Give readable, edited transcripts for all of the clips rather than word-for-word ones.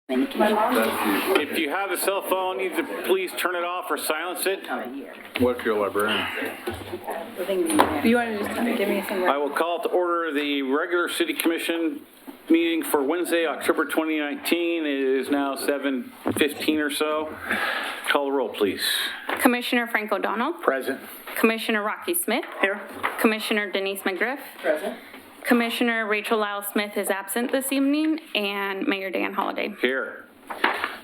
If you have a cell phone, either please turn it off or silence it. What's your librarian? You want to just give me some? I will call to order the regular city commission meeting for Wednesday, October 2019. It is now 7:15 or so. Call the roll, please. Commissioner Frank O'Donnell. Present. Commissioner Rocky Smith. Here. Commissioner Denise McGriff. Present. Commissioner Rachel Lyle Smith is absent this evening, and Mayor Dan Holliday. Here.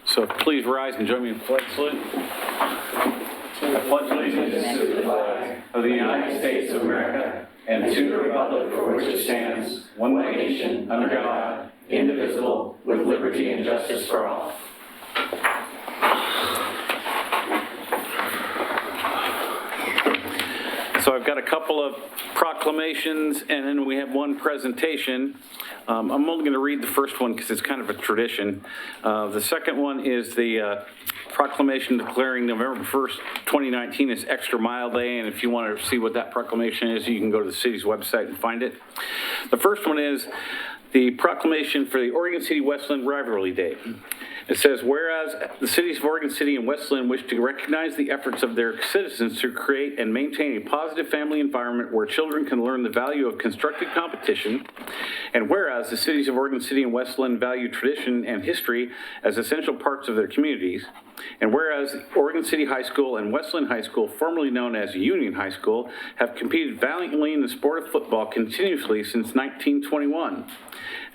So please rise and join me in the flag salute. I pledge allegiance to the flag of the United States of America and to the republic for which it stands, one nation, under God, indivisible, with liberty and justice for all. So I've got a couple of proclamations, and then we have one presentation. I'm only going to read the first one because it's kind of a tradition. The second one is the proclamation declaring November 1st, 2019 as Extra Mile Day, and if you want to see what that proclamation is, you can go to the city's website and find it. The first one is the proclamation for the Oregon City-Westland Rivalry Day. It says, whereas the cities of Oregon City and Westland wish to recognize the efforts of their citizens to create and maintain a positive family environment where children can learn the value of constructive competition, and whereas the cities of Oregon City and Westland value tradition and history as essential parts of their communities, and whereas Oregon City High School and Westland High School, formerly known as Union High School, have competed valiantly in the sport of football continuously since 1921.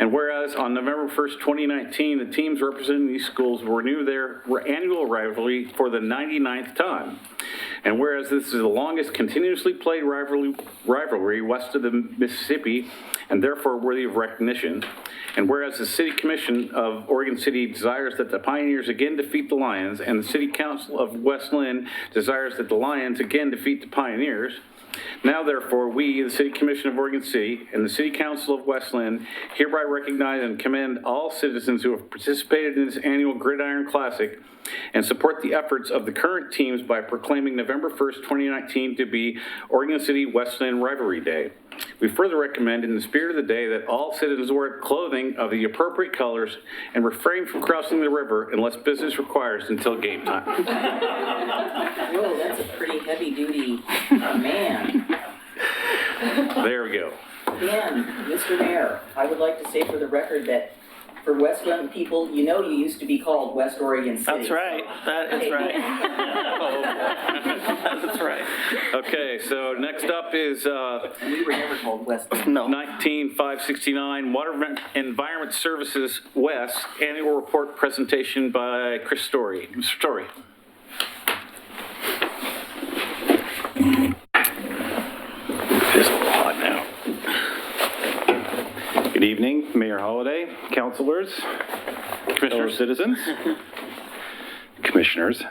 And whereas on November 1st, 2019, the teams representing these schools will renew their annual rivalry for the 99th time. And whereas this is the longest continuously played rivalry west of the Mississippi, and therefore worthy of recognition. And whereas the City Commission of Oregon City desires that the Pioneers again defeat the Lions, and the City Council of Westland desires that the Lions again defeat the Pioneers, now, therefore, we, the City Commission of Oregon City, and the City Council of Westland, hereby recognize and commend all citizens who have participated in this annual Gridiron Classic and support the efforts of the current teams by proclaiming November 1st, 2019 to be Oregon City-Westland Rivalry Day. We further recommend, in the spirit of the day, that all citizens wear clothing of the appropriate colors and refrain from crossing the river unless business requires until game time. Whoa, that's a pretty heavy-duty man. There we go. And, Mr. Mayor, I would like to say for the record that for Westland people, you know you used to be called West Oregon City. That's right. That is right. That's right. Okay, so next up is We were never called Westland. No. 19569 Water Environment Services West Annual Report Presentation by Chris Story. Mr. Story. It's hot now. Good evening, Mayor Holliday, councilors, fellow citizens. Commissioners.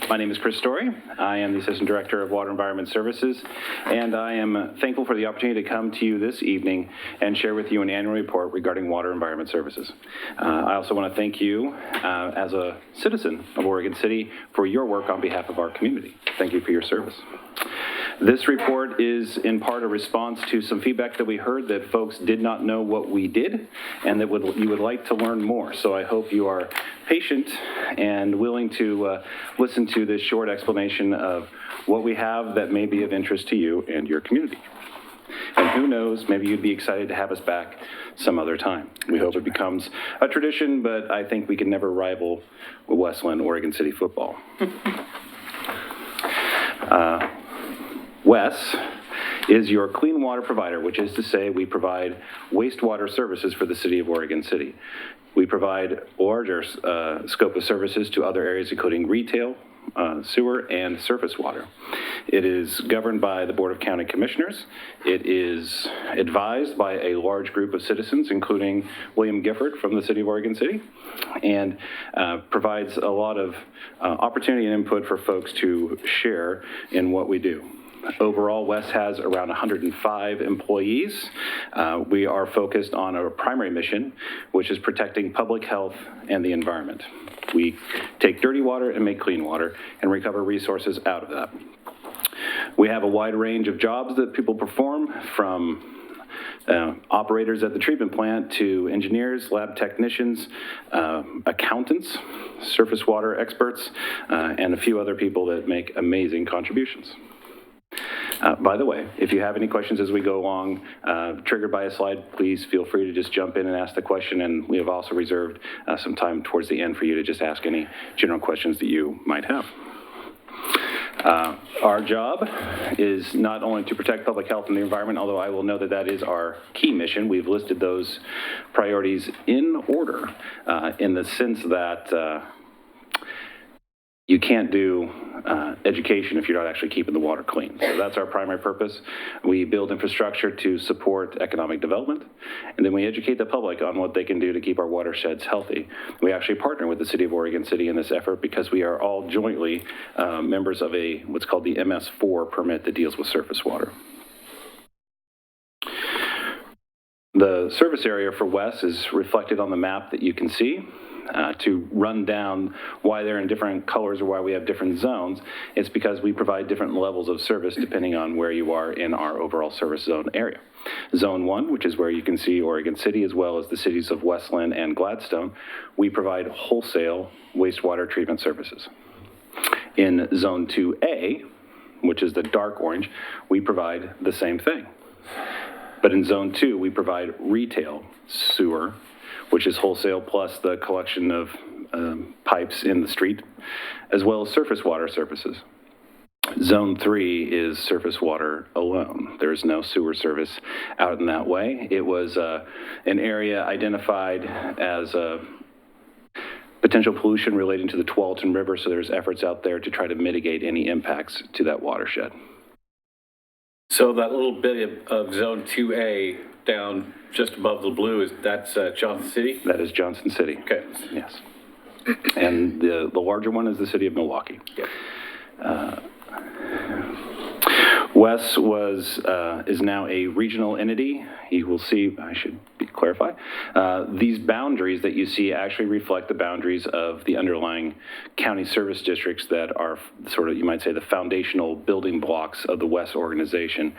My name is Chris Story. I am the Assistant Director of Water Environment Services, and I am thankful for the opportunity to come to you this evening and share with you an annual report regarding Water Environment Services. I also want to thank you as a citizen of Oregon City for your work on behalf of our community. Thank you for your service. This report is in part a response to some feedback that we heard that folks did not know what we did and that you would like to learn more. So I hope you are patient and willing to listen to this short explanation of what we have that may be of interest to you and your community. And who knows, maybe you'd be excited to have us back some other time. We hope it becomes a tradition, but I think we can never rival Westland Oregon City football. WES is your clean water provider, which is to say we provide wastewater services for the city of Oregon City. We provide a larger scope of services to other areas, including retail, sewer, and surface water. It is governed by the Board of County Commissioners. It is advised by a large group of citizens, including William Gifford from the city of Oregon City, and provides a lot of opportunity and input for folks to share in what we do. Overall, WES has around 105 employees. We are focused on our primary mission, which is protecting public health and the environment. We take dirty water and make clean water and recover resources out of that. We have a wide range of jobs that people perform, from operators at the treatment plant to engineers, lab technicians, accountants, surface water experts, and a few other people that make amazing contributions. By the way, if you have any questions as we go along, triggered by a slide, please feel free to just jump in and ask the question, and we have also reserved some time towards the end for you to just ask any general questions that you might have. Our job is not only to protect public health and the environment, although I will know that that is our key mission. We've listed those priorities in order in the sense that you can't do education if you're not actually keeping the water clean. So that's our primary purpose. We build infrastructure to support economic development, and then we educate the public on what they can do to keep our watersheds healthy. We actually partner with the City of Oregon City in this effort because we are all jointly members of what's called the MS4 permit that deals with surface water. The service area for Wes is reflected on the map that you can see. To run down why they're in different colors or why we have different zones, it's because we provide different levels of service depending on where you are in our overall service zone area. Zone 1, which is where you can see Oregon City as well as the cities of Westland and Gladstone, we provide wholesale wastewater treatment services. In Zone 2A, which is the dark orange, we provide the same thing. But in Zone 2, we provide retail sewer, which is wholesale plus the collection of pipes in the street, as well as surface water services. Zone 3 is surface water alone. There's no sewer service out in that way. It was an area identified as potential pollution relating to the Tualatin River, so there's efforts out there to try to mitigate any impacts to that watershed. So that little bit of Zone 2A down just above the blue, that's Johnson City? That is Johnson City. Okay. Yes. And the larger one is the city of Milwaukee. Yep. Wes is now a regional entity. You will see, I should clarify, these boundaries that you see actually reflect the boundaries of the underlying county service districts that are sort of, you might say, the foundational building blocks of the Wes organization.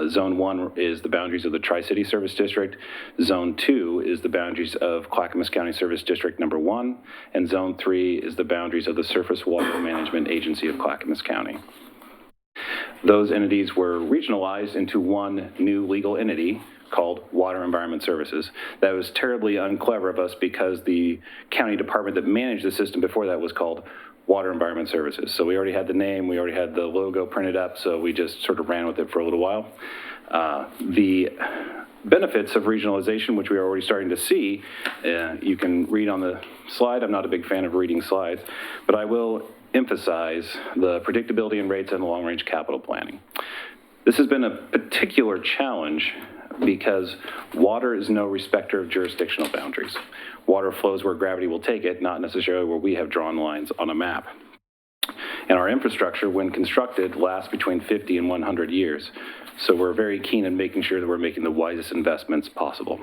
Zone 1 is the boundaries of the Tri-City Service District. Zone 2 is the boundaries of Clackamas County Service District number 1. And Zone 3 is the boundaries of the Surface Water Management Agency of Clackamas County. Those entities were regionalized into one new legal entity called Water Environment Services. That was terribly unclever of us because the county department that managed the system before that was called Water Environment Services. So we already had the name, we already had the logo printed up, so we just sort of ran with it for a little while. The benefits of regionalization, which we are already starting to see, you can read on the slide. I'm not a big fan of reading slides, but I will emphasize the predictability in rates and long-range capital planning. This has been a particular challenge because water is no respecter of jurisdictional boundaries. Water flows where gravity will take it, not necessarily where we have drawn lines on a map. And our infrastructure, when constructed, lasts between 50 and 100 years. So we're very keen in making sure that we're making the wisest investments possible.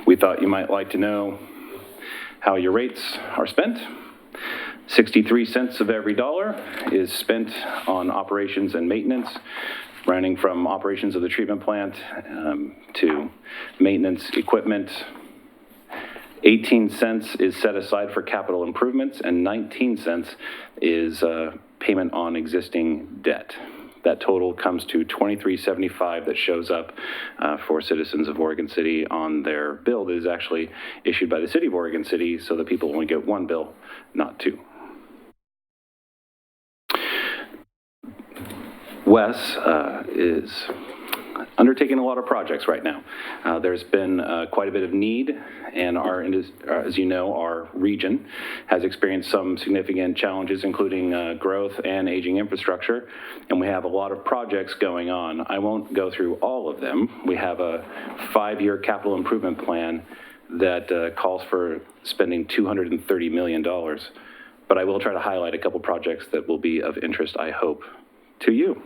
We thought you might like to know how your rates are spent. 63 cents of every dollar is spent on operations and maintenance, running from operations of the treatment plant to maintenance equipment. 18 cents is set aside for capital improvements, and 19 cents is payment on existing debt. That total comes to $23.75 that shows up for citizens of Oregon City on their bill that is actually issued by the City of Oregon City, so that people only get one bill, not two. Wes is undertaking a lot of projects right now. There's been quite a bit of need, and as you know, our region has experienced some significant challenges, including growth and aging infrastructure, and we have a lot of projects going on. I won't go through all of them. We have a 5-year capital improvement plan that calls for spending $230 million, but I will try to highlight a couple projects that will be of interest, I hope, to you.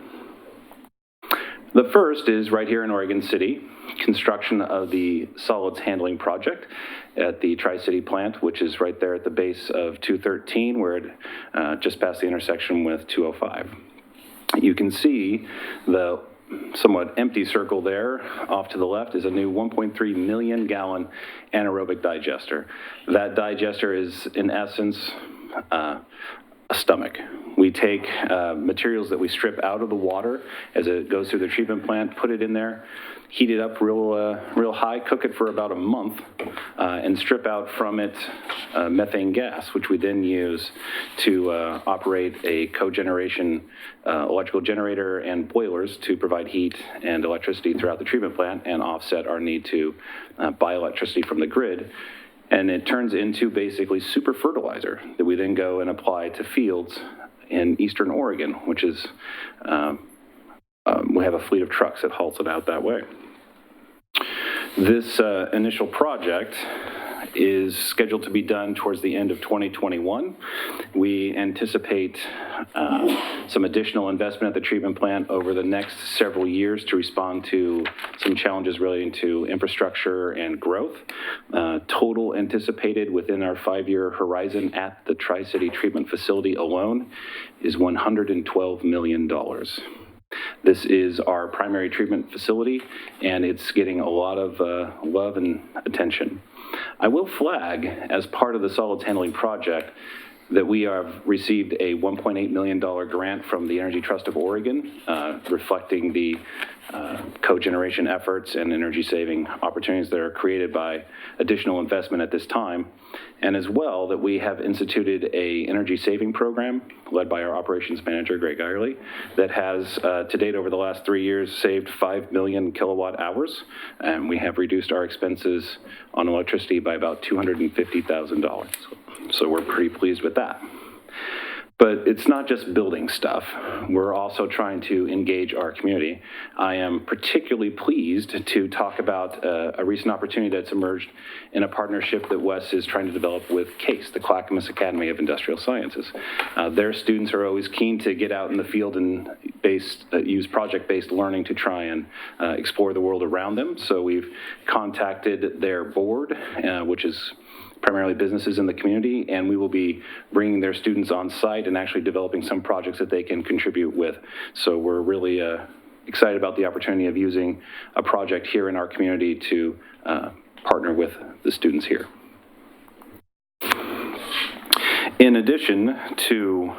The first is right here in Oregon City, construction of the solids handling project at the Tri-City plant, which is right there at the base of 213, where it just past the intersection with 205. You can see the somewhat empty circle there off to the left is a new 1.3 million gallon anaerobic digester. That digester is, in essence, a stomach. We take materials that we strip out of the water as it goes through the treatment plant, put it in there, heat it up real high, cook it for about a month, and strip out from it methane gas, which we then use to operate a cogeneration electrical generator and boilers to provide heat and electricity throughout the treatment plant and offset our need to buy electricity from the grid. And it turns into basically super fertilizer that we then go and apply to fields in eastern Oregon, which is, we have a fleet of trucks that hauls it out that way. This initial project is scheduled to be done towards the end of 2021. We anticipate some additional investment at the treatment plant over the next several years to respond to some challenges relating to infrastructure and growth. Total anticipated within our 5-year horizon at the Tri-City Treatment Facility alone is $112 million. This is our primary treatment facility, and it's getting a lot of love and attention. I will flag, as part of the solids handling project, that we have received a $1.8 million grant from the Energy Trust of Oregon, reflecting the cogeneration efforts and energy saving opportunities that are created by additional investment at this time. And as well, that we have instituted a energy saving program led by our operations manager, Greg Eyerly, that has to date over the last 3 years saved 5 million kilowatt hours. And we have reduced our expenses on electricity by about $250,000. So we're pretty pleased with that. But it's not just building stuff. We're also trying to engage our community. I am particularly pleased to talk about a recent opportunity that's emerged in a partnership that Wes is trying to develop with CASE, the Clackamas Academy of Industrial Sciences. Their students are always keen to get out in the field and use project-based learning to try and explore the world around them. So we've contacted their board, which is primarily businesses in the community, and we will be bringing their students on site and actually developing some projects that they can contribute with. So we're really excited about the opportunity of using a project here in our community to partner with the students here. In addition to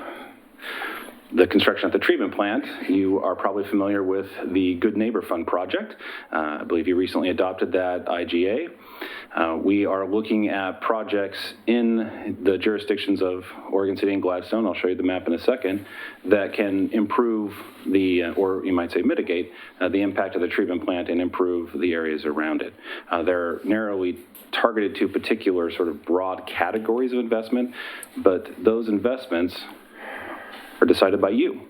the construction at the treatment plant, you are probably familiar with the Good Neighbor Fund project. I believe you recently adopted that IGA. We are looking at projects in the jurisdictions of Oregon City and Gladstone, I'll show you the map in a second, that can improve or you might say mitigate, the impact of the treatment plant and improve the areas around it. They're narrowly targeted to particular sort of broad categories of investment, but those investments are decided by you.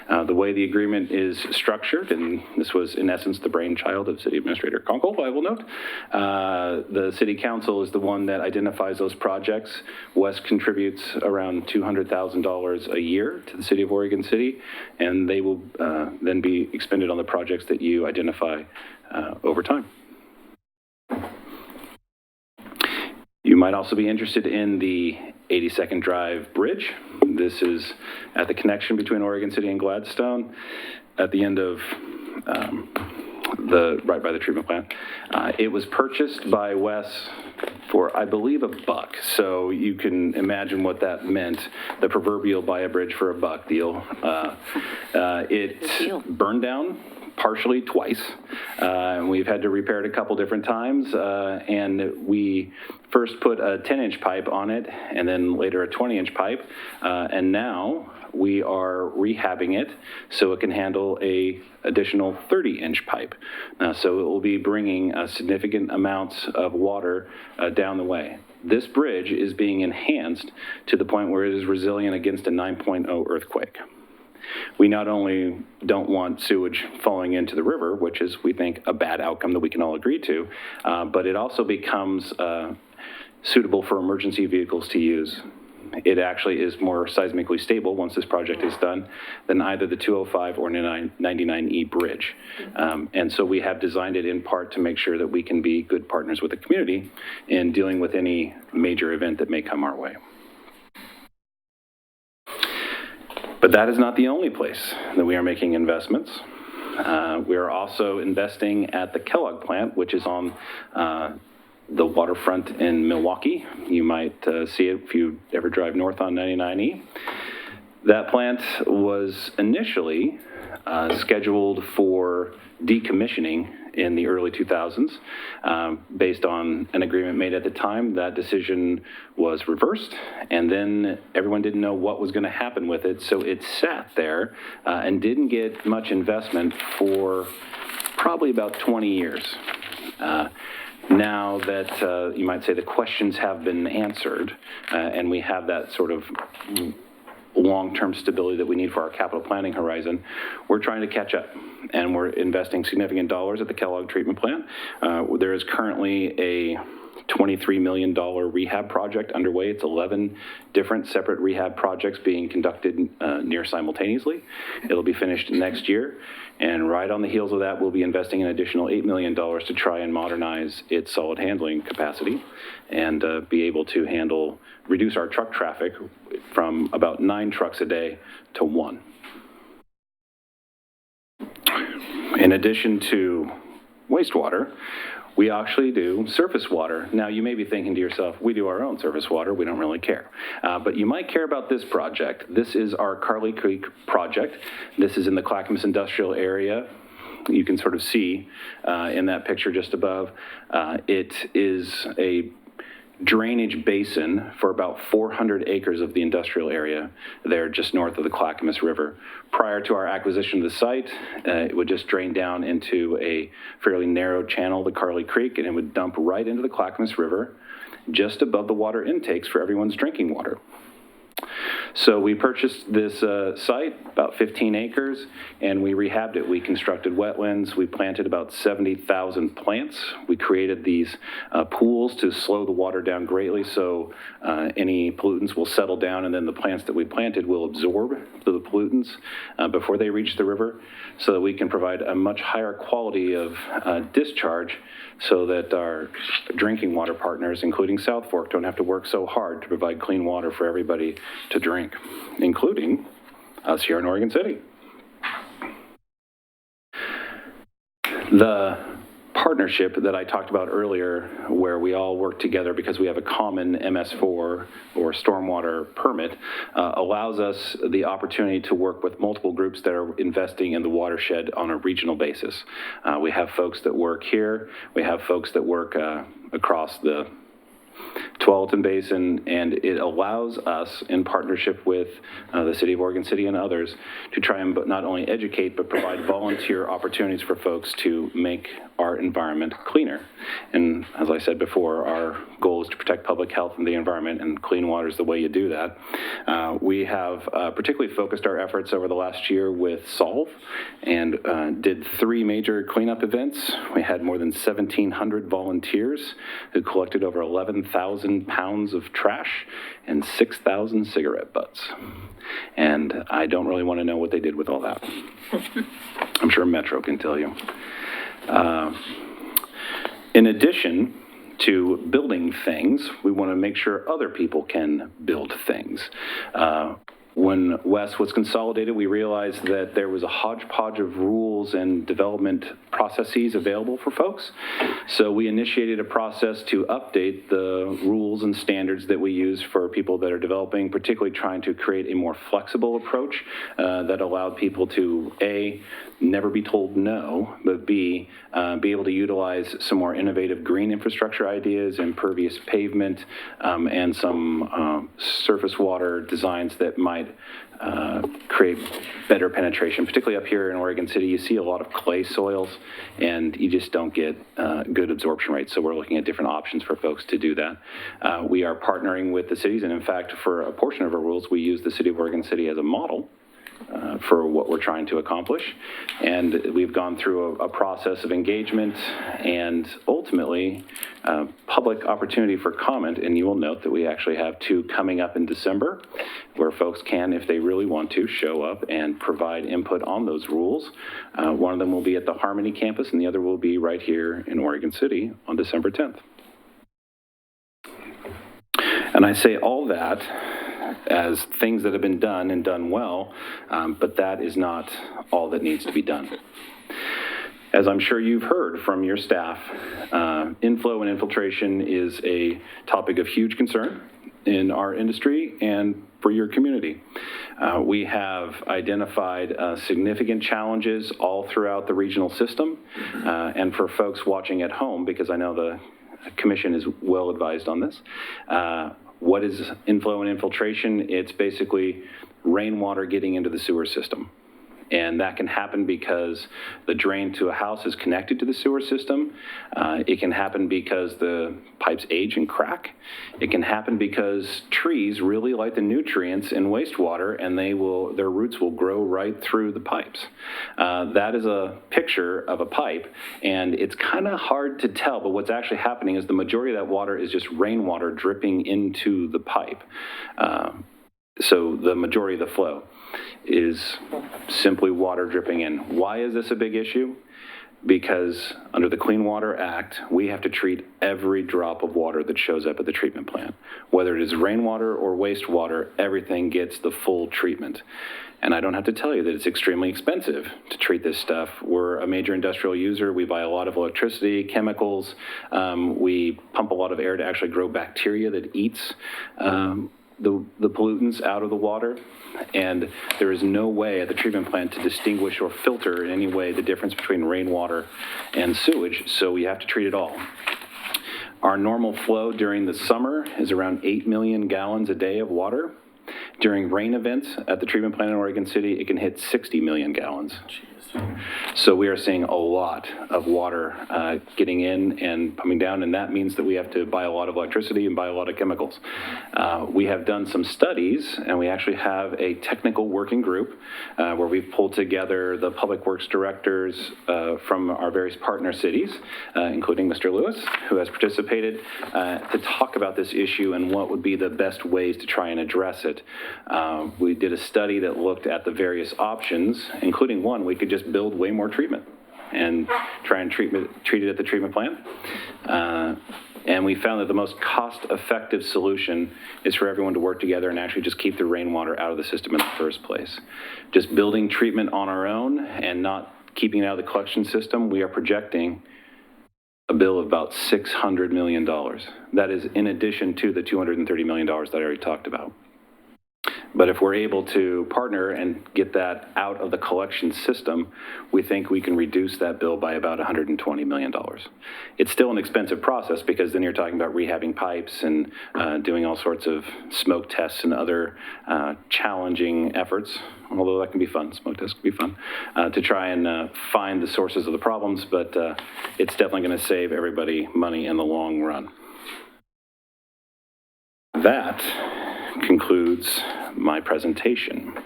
The way the agreement is structured, and this was in essence the brainchild of City Administrator Conkle, I will note, the City Council is the one that identifies those projects. Wes contributes around $200,000 a year to the City of Oregon City, and they will then be expended on the projects that you identify over time. You might also be interested in the 82nd Drive Bridge. This is at the connection between Oregon City and Gladstone at the end of right by the treatment plant. It was purchased by Wes for, I believe, $1. So you can imagine what that meant, the proverbial buy a bridge for $1 deal. It burned down partially twice. We've had to repair it a couple different times, and we first put a 10-inch pipe on it, and then later a 20-inch pipe, and now we are rehabbing it so it can handle a additional 30-inch pipe. So it will be bringing significant amounts of water down the way. This bridge is being enhanced to the point where it is resilient against a 9.0 earthquake. We not only don't want sewage falling into the river, which is, we think, a bad outcome that we can all agree to, but it also becomes suitable for emergency vehicles to use. It actually is more seismically stable once this project is done than either the 205 or 99E bridge. And so we have designed it in part to make sure that we can be good partners with the community in dealing with any major event that may come our way. But that is not the only place that we are making investments. We're also investing at the Kellogg plant, which is on the waterfront in Milwaukee. You might see it if you ever drive north on 99E. That plant was initially scheduled for decommissioning in the early 2000s. Based on an agreement made at the time, that decision was reversed, and then everyone didn't know what was going to happen with it, so it sat there and didn't get much investment for probably about 20 years. Now that you might say the questions have been answered, and we have that sort of long-term stability that we need for our capital planning horizon, we're trying to catch up, and we're investing significant dollars at the Kellogg treatment plant. There is currently a $23 million rehab project underway. It's 11 different separate rehab projects being conducted near simultaneously. It'll be finished next year. And right on the heels of that, we'll be investing an additional $8 million to try and modernize its solid handling capacity and be able to reduce our truck traffic from about 9 trucks a day to 1. In addition to wastewater, we actually do surface water. Now, you may be thinking to yourself, we do our own surface water, we don't really care. But you might care about this project. This is our Carly Creek project. This is in the Clackamas industrial area. You can sort of see in that picture just above. It is a drainage basin for about 400 acres of the industrial area there just north of the Clackamas River. Prior to our acquisition of the site, it would just drain down into a fairly narrow channel, the Carly Creek, and it would dump right into the Clackamas River just above the water intakes for everyone's drinking water. So we purchased this site, about 15 acres, and we rehabbed it. We constructed wetlands. We planted about 70,000 plants. We created these pools to slow the water down greatly so any pollutants will settle down, and then the plants that we planted will absorb the pollutants before they reach the river so that we can provide a much higher quality of discharge so that our drinking water partners, including South Fork, don't have to work so hard to provide clean water for everybody to drink, including us here in Oregon City. The partnership that I talked about earlier, where we all work together because we have a common MS4 or stormwater permit, allows us the opportunity to work with multiple groups that are investing in the watershed on a regional basis. We have folks that work here. We have folks that work across the Tualatin Basin, and it allows us, in partnership with the City of Oregon City and others, to try and not only educate, but provide volunteer opportunities for folks to make our environment cleaner. And as I said before, our goal is to protect public health and the environment, and clean water is the way you do that. We have particularly focused our efforts over the last year with Solve, and did 3 major cleanup events. We had more than 1,700 volunteers who collected over 11,000 pounds of trash and 6,000 cigarette butts. And I don't really want to know what they did with all that. I'm sure Metro can tell you. In addition to building things, we want to make sure other people can build things. When WES was consolidated, we realized that there was a hodgepodge of rules and development processes available for folks. So we initiated a process to update the rules and standards that we use for people that are developing, particularly trying to create a more flexible approach that allowed people to, A, never be told no, but B, be able to utilize some more innovative green infrastructure ideas, impervious pavement, and some surface water designs that might create better penetration. Particularly up here in Oregon City, you see a lot of clay soils, and you just don't get good absorption rates. So we're looking at different options for folks to do that. We are partnering with the cities, and in fact, for a portion of our rules, we use the City of Oregon City as a model for what we're trying to accomplish. And we've gone through a process of engagement and ultimately public opportunity for comment. And you will note that we actually have 2 coming up in December where folks can, if they really want to, show up and provide input on those rules. One of them will be at the Harmony campus, and the other will be right here in Oregon City on December 10th. And I say all that as things that have been done and done well, but that is not all that needs to be done. As I'm sure you've heard from your staff, inflow and infiltration is a topic of huge concern in our industry and for your community. We have identified significant challenges all throughout the regional system. And for folks watching at home, because I know the commission is well advised on this, what is inflow and infiltration? It's basically rainwater getting into the sewer system. And that can happen because the drain to a house is connected to the sewer system. It can happen because the pipes age and crack. It can happen because trees really like the nutrients in wastewater, and their roots will grow right through the pipes. That is a picture of a pipe, and it's kind of hard to tell, but what's actually happening is the majority of that water is just rainwater dripping into the pipe. So the majority of the flow is simply water dripping in. Why is this a big issue? Because under the Clean Water Act, we have to treat every drop of water that shows up at the treatment plant. Whether it is rainwater or wastewater, everything gets the full treatment. And I don't have to tell you that it's extremely expensive to treat this stuff. We're a major industrial user. We buy a lot of electricity, chemicals. We pump a lot of air to actually grow bacteria that eats the pollutants out of the water, and there is no way at the treatment plant to distinguish or filter in any way the difference between rainwater and sewage, so we have to treat it all. Our normal flow during the summer is around 8 million gallons a day of water. During rain events at the treatment plant in Oregon City, it can hit 60 million gallons. So we are seeing a lot of water getting in and coming down, and that means that we have to buy a lot of electricity and buy a lot of chemicals. We have done some studies, and we actually have a technical working group where we've pulled together the public works directors from our various partner cities, including Mr. Lewis, who has participated, to talk about this issue and what would be the best ways to try and address it. We did a study that looked at the various options, including one, we could just build way more treatment and try and treat it at the treatment plant. And we found that the most cost-effective solution is for everyone to work together and actually just keep the rainwater out of the system in the first place. Just building treatment on our own and not keeping it out of the collection system, we are projecting a bill of about $600 million. That is in addition to the $230 million that I already talked about. But if we're able to partner and get that out of the collection system, we think we can reduce that bill by about $120 million. It's still an expensive process because then you're talking about rehabbing pipes and doing all sorts of smoke tests and other challenging efforts, although that can be fun, smoke tests can be fun, to try and find the sources of the problems, but it's definitely going to save everybody money in the long run. That concludes my presentation.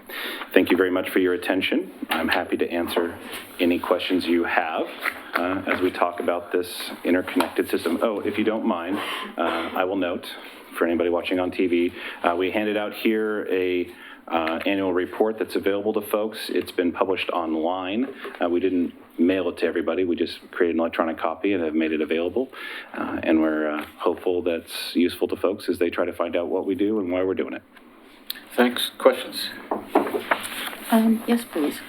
Thank you very much for your attention. I'm happy to answer any questions you have as we talk about this interconnected system. Oh, if you don't mind, I will note for anybody watching on TV, we handed out here a annual report that's available to folks. It's been published online. We didn't mail it to everybody. We just created an electronic copy and have made it available. And we're hopeful that's useful to folks as they try to find out what we do and why we're doing it. Thanks. Questions? Yes, please.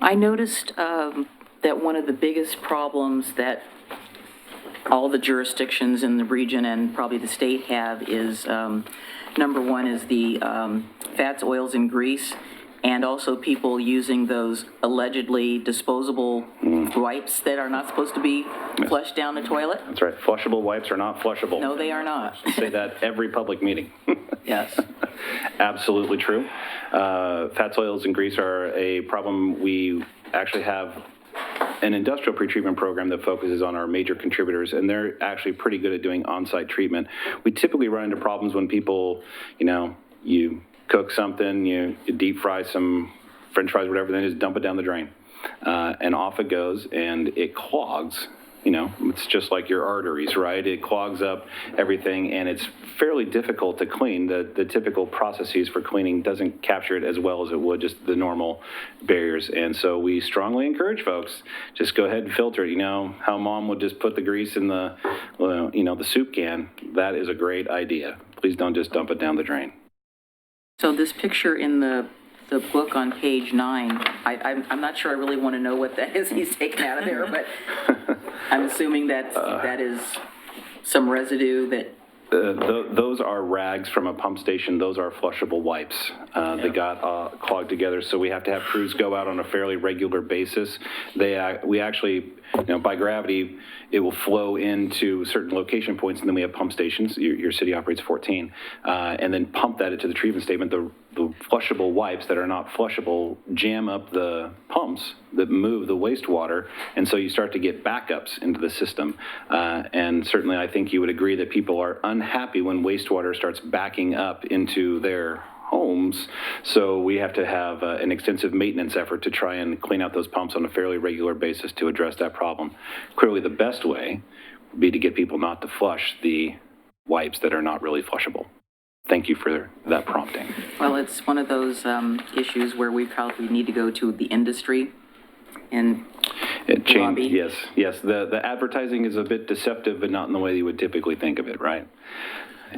I noticed that one of the biggest problems that all the jurisdictions in the region and probably the state have is, number one is the fats, oils, and grease, and also people using those allegedly disposable wipes that are not supposed to be flushed down the toilet. That's right. Flushable wipes are not flushable. No, they are not. I say that every public meeting. Yes. Absolutely true. Fats, oils, and grease are a problem. We actually have an industrial pretreatment program that focuses on our major contributors, and they're actually pretty good at doing on-site treatment. We typically run into problems when people, you cook something, you deep fry some French fries, whatever, then just dump it down the drain. And off it goes, and it clogs. It's just like your arteries, right? It clogs up everything, and it's fairly difficult to clean. The typical processes for cleaning doesn't capture it as well as it would just the normal barriers. And so we strongly encourage folks, just go ahead and filter it. How mom would just put the grease in the soup can? That is a great idea. Please don't just dump it down the drain. So this picture in the book on page 9, I'm not sure I really want to know what that is he's taken out of there, but I'm assuming that is some residue that, Those are rags from a pump station. Those are flushable wipes that got clogged together. So we have to have crews go out on a fairly regular basis. We actually, by gravity, it will flow into certain location points, and then we have pump stations. Your city operates 14, and then pump that into the treatment statement. The flushable wipes that are not flushable jam up the pumps that move the wastewater, and so you start to get backups into the system. And certainly, I think you would agree that people are unhappy when wastewater starts backing up into their homes. So we have to have an extensive maintenance effort to try and clean out those pumps on a fairly regular basis to address that problem. Clearly, the best way would be to get people not to flush the wipes that are not really flushable. Thank you for that prompting. well, it's one of those issues where we probably need to go to the industry and lobby. Yes. The advertising is a bit deceptive, but not in the way you would typically think of it, right?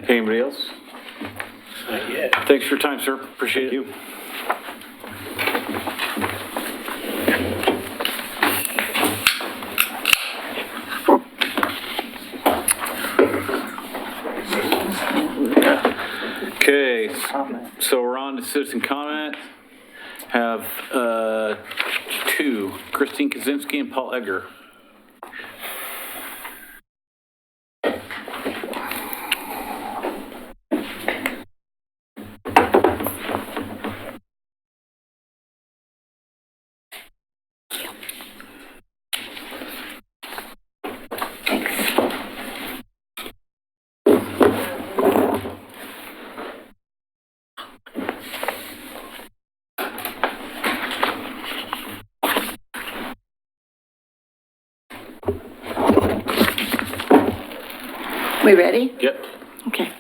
Anybody else? Thanks for your time, sir. Appreciate it. Thank you. Okay, so we're on to citizen comment. Have two, Christine Kaczynski and Paul Egger. We ready? Yep. Okay.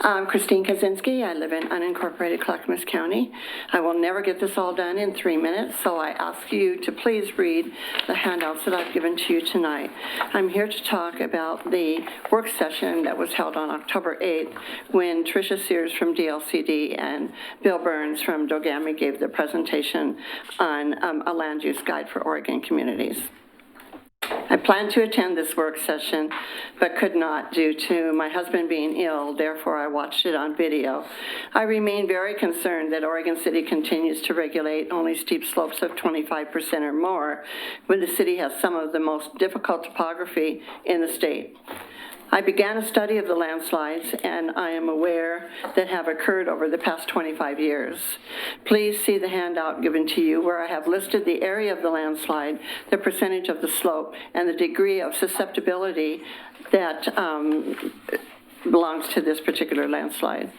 I'm Christine Kaczynski. I live in unincorporated Clackamas County. I will never get this all done in 3 minutes, so I ask you to please read the handouts that I've given to you tonight. I'm here to talk about the work session that was held on October 8th when Tricia Sears from DLCD and Bill Burns from Dogami gave their presentation on a land use guide for Oregon communities. I planned to attend this work session, but could not due to my husband being ill. Therefore, I watched it on video. I remain very concerned that Oregon City continues to regulate only steep slopes of 25% or more when the city has some of the most difficult topography in the state. I began a study of the landslides, and I am aware that have occurred over the past 25 years. Please see the handout given to you where I have listed the area of the landslide, the percentage of the slope, and the degree of susceptibility that belongs to this particular landslide.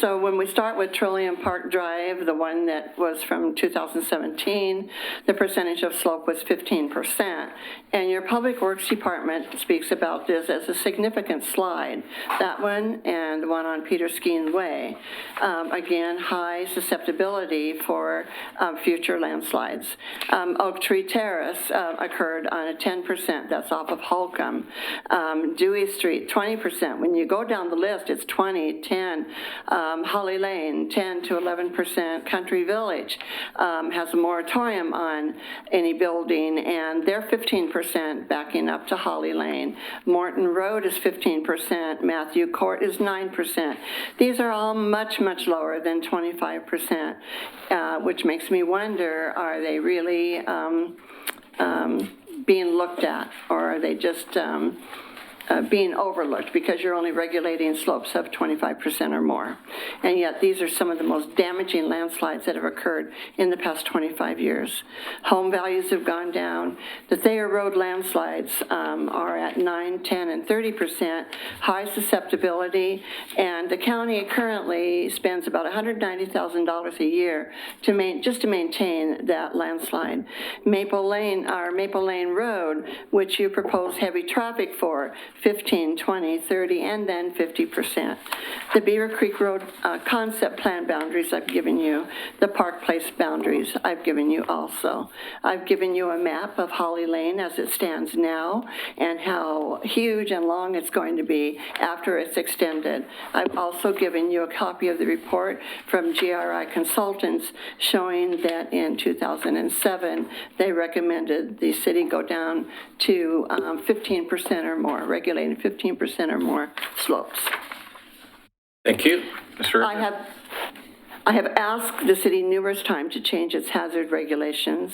So when we start with Trillium Park Drive, the one that was from 2017, the percentage of slope was 15%. And your Public Works Department speaks about this as a significant slide. That one and the one on Peter Skeen Way. Again, high susceptibility for future landslides. Oak Tree Terrace occurred on a 10%, that's off of Holcomb. Dewey Street, 20%. When you go down the list, it's 20, 10. Holly Lane, 10 to 11%. Country Village has a moratorium on any building, and they're 15% backing up to Holly Lane. Morton Road is 15%. Matthew Court is 9%. These are all much, much lower than 25%, which makes me wonder, are they really being looked at, or are they just being overlooked because you're only regulating slopes of 25% or more? And yet these are some of the most damaging landslides that have occurred in the past 25 years. Home values have gone down. The Thayer Road landslides are at 9, 10, and 30% high susceptibility, and the county currently spends about $190,000 a year just to maintain that landslide. Maple Lane Road, which you propose heavy traffic for, 15, 20, 30, and then 50%. The Beaver Creek Road concept plan boundaries I've given you. The Park Place boundaries I've given you also. I've given you a map of Holly Lane as it stands now and how huge and long it's going to be after it's extended. I've also given you a copy of the report from GRI Consultants showing that in 2007, they recommended the city go down to 15% or more, regulating 15% or more slopes. Thank you. Mr. I have asked the city numerous times to change its hazard regulations.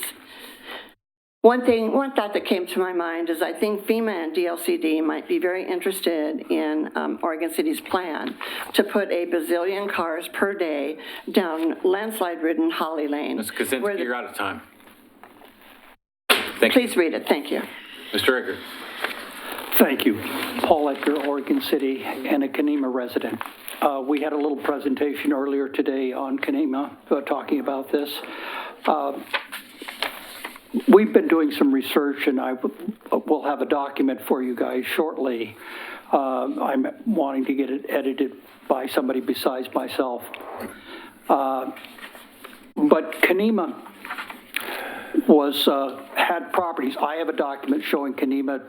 One thought that came to my mind is I think FEMA and DLCD might be very interested in Oregon City's plan to put a bazillion cars per day down landslide-ridden Holly Lane. Ms. Kaczynski, where the- you're out of time. Thank you. Please read it, thank you. Mr. Eckert. Thank you. Paul Edgar, Oregon City, and a Kenema resident. We had a little presentation earlier today on Kenema talking about this. We've been doing some research, and I will have a document for you guys shortly. I'm wanting to get it edited by somebody besides myself. But Kenema had properties. I have a document showing Kenema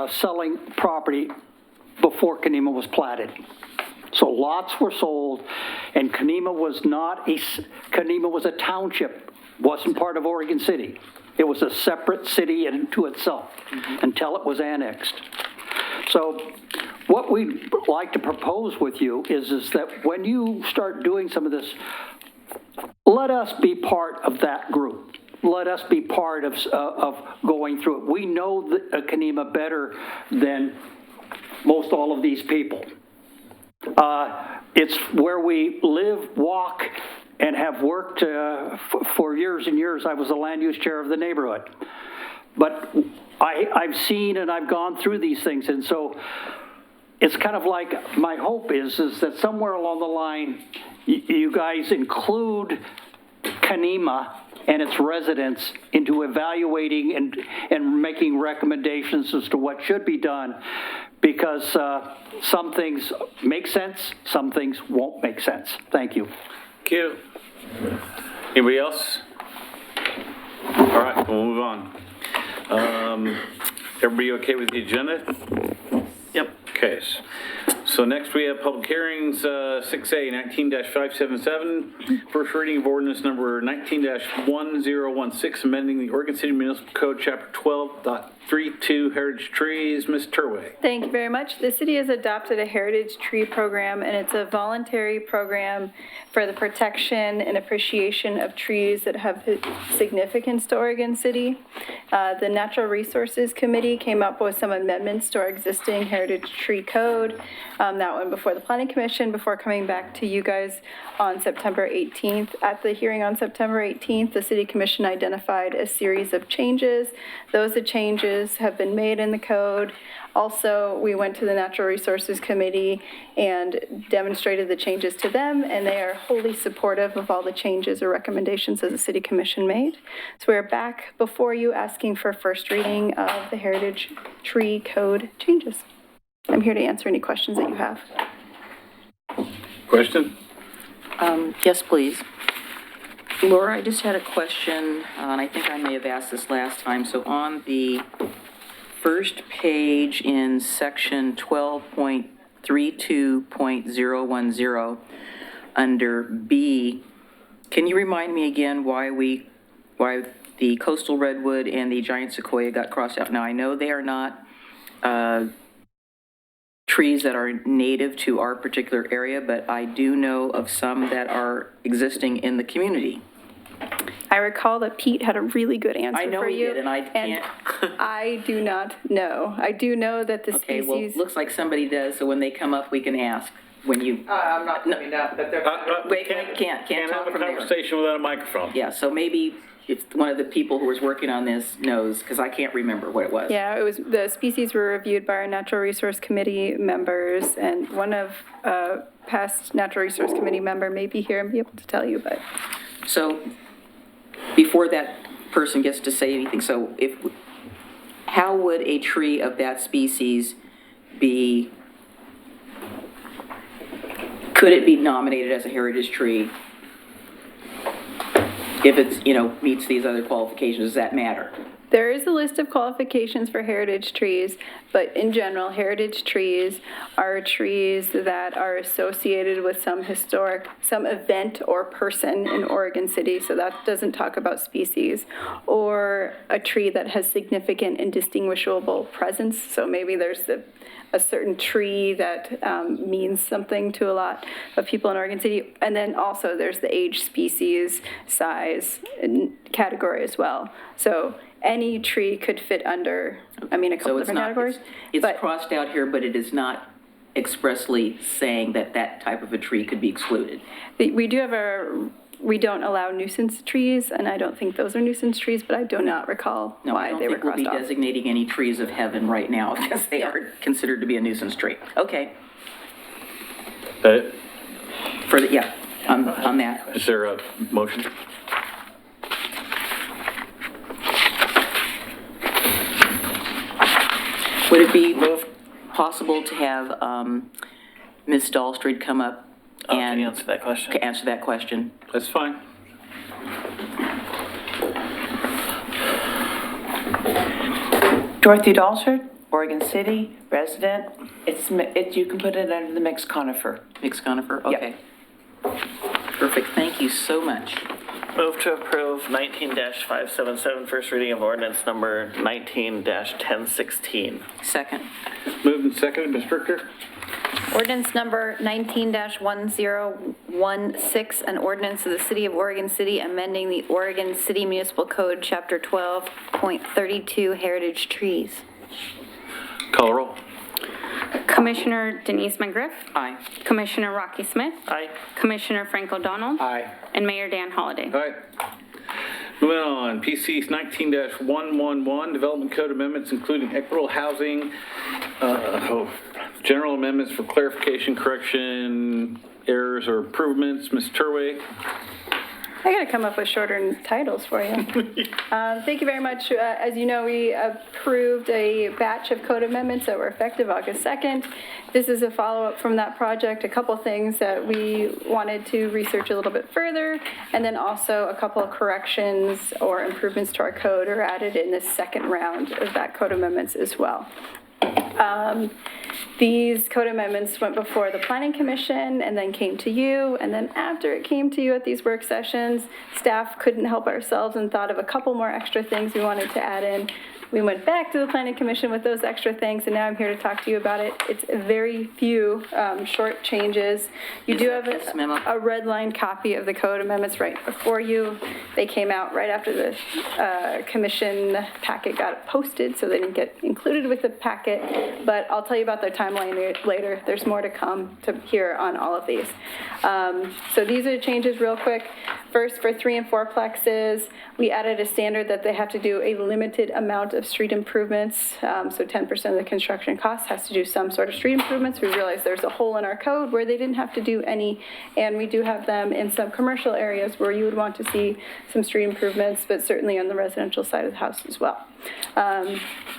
selling property before Kenema was platted. So lots were sold, and Kenema was a township, wasn't part of Oregon City. It was a separate city unto itself until it was annexed. So what we'd like to propose with you is that when you start doing some of this, let us be part of that group. Let us be part of going through it. We know Kenema better than most all of these people. It's where we live, walk, and have worked for years and years. I was the land use chair of the neighborhood. But I've seen and I've gone through these things, and so it's kind of like my hope is that somewhere along the line, you guys include Kenema and its residents into evaluating and making recommendations as to what should be done, because some things make sense, some things won't make sense. Thank you. Thank you. Anybody else? All right, we'll move on. Everybody okay with the agenda? Yep. Okay. So next we have public hearings, 6A, 19-577, first reading of ordinance number 19-1016, amending the Oregon City Municipal Code, Chapter 12.32, Heritage Trees. Ms. Turway. Thank you very much. The city has adopted a heritage tree program, and it's a voluntary program for the protection and appreciation of trees that have significance to Oregon City. The Natural Resources Committee came up with some amendments to our existing heritage tree code. That went before the Planning Commission before coming back to you guys on September 18th. At the hearing on September 18th, the City Commission identified a series of changes. Those changes have been made in the code. Also, we went to the Natural Resources Committee and demonstrated the changes to them, and they are wholly supportive of all the changes or recommendations that the City Commission made. So we're back before you asking for first reading of the Heritage Tree Code changes. I'm here to answer any questions that you have. Question? Yes, please. Laura, I just had a question, and I think I may have asked this last time. So on the first page in section 12.32.010, under B, can you remind me again why the coastal redwood and the giant sequoia got crossed out? Now, I know they are not trees that are native to our particular area, but I do know of some that are existing in the community. I recall that Pete had a really good answer for you. I know he did, and I can't. I do not know. I do know that the Okay, well, species. looks like somebody does, so when they come up, we can ask. When you, I'm not coming down, but they're. wait, can't Can't talk have a from there. conversation without a microphone. Yeah, so maybe if one of the people who was working on this knows, because I can't remember what it was. Yeah, it was, the species were reviewed by our Natural Resource Committee members, and one of past Natural Resource Committee member may be here and be able to tell you, but. So, before that person gets to say anything, so how would a tree of that species be, could it be nominated as a heritage tree if it's, meets these other qualifications? Does that matter? There is a list of qualifications for heritage trees, but in general, heritage trees are trees that are associated with some event or person in Oregon City, so that doesn't talk about species, or a tree that has significant and distinguishable presence, so maybe there's a certain tree that means something to a lot of people in Oregon City. And then also there's the age, species, size and category as well. So any tree could fit under, a couple So it's different not, categories. it's but crossed out here, but it is not expressly saying that that type of a tree could be excluded. we don't allow nuisance trees, and I don't think those are nuisance trees, but I do not recall No, I why don't they were think we'll crossed be off. designating any trees of heaven right now because they are considered to be a nuisance tree. Okay, on that. Is there a motion? Would it be possible to have Ms. Dahlstrid come up and answer that question? answer that question? That's fine. Dorothy Dahlstrid, Oregon City, resident. You can put it under the mixed conifer. Mixed conifer? Okay. Perfect, thank you so much. Move to approve 19-577, first reading of ordinance number 19-1016. Second. Moved and seconded, Ms. Richter? Ordinance number 19-1016, an ordinance of the City of Oregon City amending the Oregon City Municipal Code, Chapter 12.32, Heritage Trees. Call roll. Commissioner Denise McGriff. Aye. Commissioner Rocky Smith. Aye. Commissioner Frank O'Donnell. Aye. And Mayor Dan Holliday. All right. Moving on, PC 19-111, Development Code Amendments, including equitable housing, general amendments for clarification, correction, errors, or improvements. Ms. Turway? I gotta come up with shorter titles for you. Thank you very much. As you know, we approved a batch of code amendments that were effective August 2nd. This is a follow-up from that project, a couple things that we wanted to research a little bit further, and then also a couple of corrections or improvements to our code are added in this second round of that code amendments as well. These code amendments went before the Planning Commission and then came to you, and then after it came to you at these work sessions, staff couldn't help ourselves and thought of a couple more extra things we wanted to add in. We went back to the Planning Commission with those extra things, and now I'm here to talk to you about it. It's very few short changes. You do have this memo? a red-line copy of the code amendments right before you. They came out right after the commission packet got posted, so they didn't get included with the packet, but I'll tell you about their timeline later. There's more to come to hear on all of these. So these are the changes real quick. First, for 3 and 4 plexes, we added a standard that they have to do a limited amount of street improvements. So 10% of the construction cost has to do some sort of street improvements. We realized there's a hole in our code where they didn't have to do any, and we do have them in some commercial areas where you would want to see some street improvements, but certainly on the residential side of the house as well.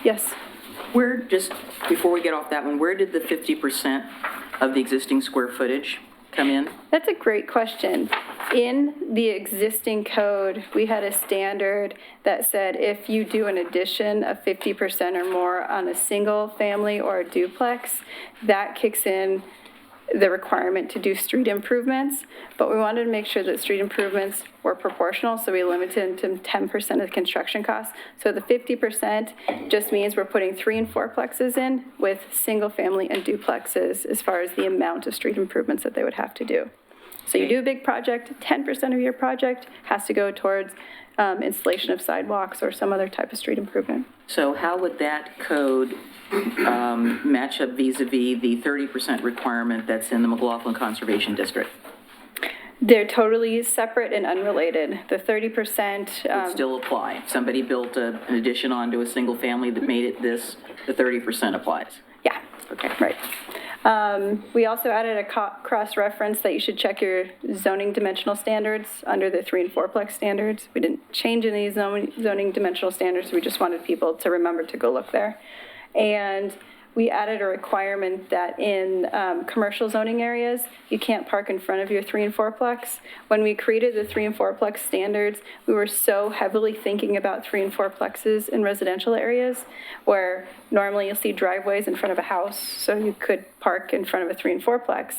Yes? Where, just before we get off that one, where did the 50% of the existing square footage come in? That's a great question. In the existing code, we had a standard that said if you do an addition of 50% or more on a single family or a duplex, that kicks in the requirement to do street improvements, but we wanted to make sure that street improvements were proportional, so we limited them to 10% of the construction costs. So the 50% just means we're putting 3 and 4 plexes in with single family and duplexes as far as the amount of street improvements that they would have to do. So you do a big project, 10% of your project has to go towards installation of sidewalks or some other type of street improvement. So how would that code match up vis-a-vis the 30% requirement that's in the McLaughlin Conservation District? They're totally separate and unrelated. The 30%. Would still apply. If somebody built an addition onto a single family that made it this, the 30% applies. Yeah. Okay. Right. We also added a cross-reference that you should check your zoning dimensional standards under the 3 and 4 plex standards. We didn't change any zoning dimensional standards. We just wanted people to remember to go look there. And we added a requirement that in commercial zoning areas, you can't park in front of your 3 and 4-plex. When we created the 3 and 4-plex standards, we were so heavily thinking about 3 and 4-plexes in residential areas, where normally you'll see driveways in front of a house, so you could park in front of a 3 and 4-plex.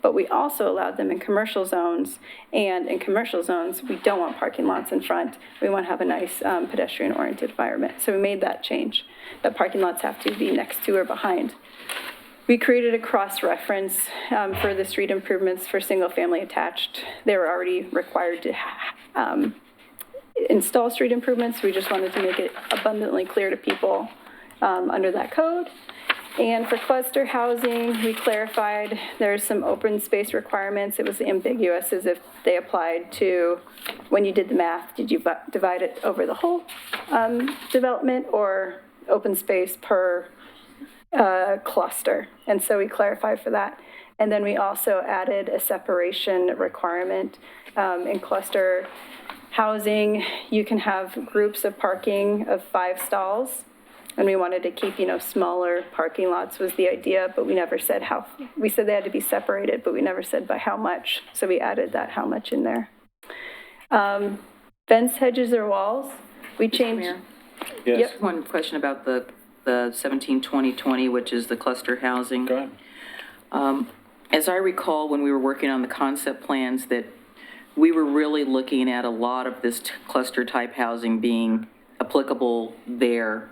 But we also allowed them in commercial zones, and in commercial zones, we don't want parking lots in front. We want to have a nice pedestrian-oriented environment. So we made that change, that parking lots have to be next to or behind. We created a cross-reference for the street improvements for single-family attached. They were already required to install street improvements. We just wanted to make it abundantly clear to people under that code. And for cluster housing, we clarified there's some open space requirements. It was ambiguous as if they applied to, when you did the math, did you divide it over the whole development or open space per cluster? And so we clarified for that. And then we also added a separation requirement in cluster housing. You can have groups of parking of 5 stalls. And we wanted to keep, smaller parking lots was the idea, but we never said how. We said they had to be separated, but we never said by how much. So we added that how much in there. Fence, hedges, or walls, we changed. Mayor? Yes. Yep. One question about the 17-20-20, which is the cluster housing. Go ahead. As I recall, when we were working on the concept plans, that we were really looking at a lot of this cluster type housing being applicable there,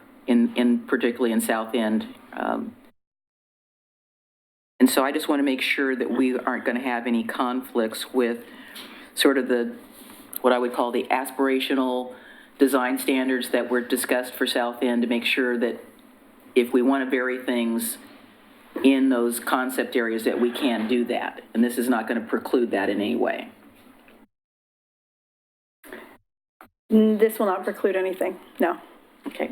particularly in South End. And so I just want to make sure that we aren't going to have any conflicts with sort of what I would call the aspirational design standards that were discussed for South End, to make sure that if we want to vary things in those concept areas, that we can do that. And this is not going to preclude that in any way. This will not preclude anything, no. Okay.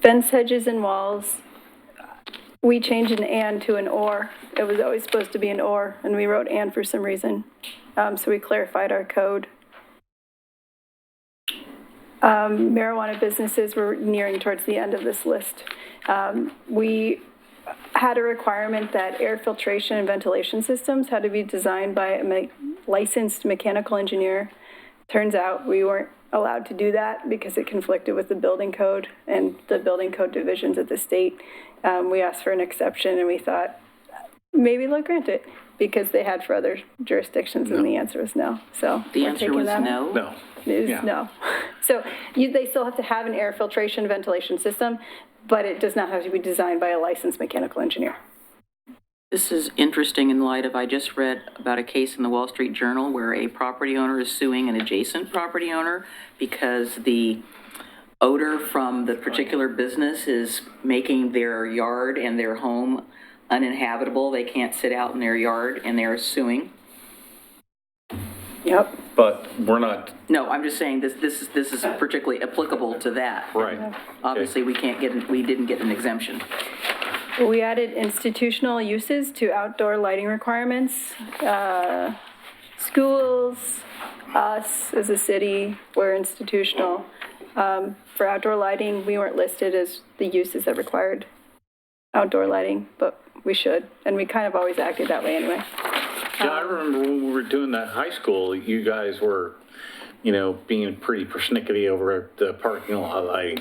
Fence, hedges, and walls, we changed an and to an or. It was always supposed to be an or, and we wrote and for some reason. So we clarified our code. Marijuana businesses were nearing towards the end of this list. We had a requirement that air filtration and ventilation systems had to be designed by a licensed mechanical engineer. Turns out we weren't allowed to do that because it conflicted with the building code and the building code divisions at the state. We asked for an exception, and we thought maybe they'll grant it because they had for other jurisdictions, and the answer was no. So The we're answer taking was that. no? No. It is no. So they still have to have an air filtration ventilation system, but it does not have to be designed by a licensed mechanical engineer. This is interesting in light of, I just read about a case in the Wall Street Journal where a property owner is suing an adjacent property owner because the odor from the particular business is making their yard and their home uninhabitable. They can't sit out in their yard, and they're suing. Yep. But we're not, No, I'm just saying this is particularly applicable to that. right. Obviously, we didn't get an exemption. We added institutional uses to outdoor lighting requirements. Schools, us as a city, we're institutional. For outdoor lighting, we weren't listed as the uses that required outdoor lighting, but we should, and we kind of always acted that way anyway. Yeah, I remember when we were doing that high school, you guys were, being pretty persnickety over the parking lot lighting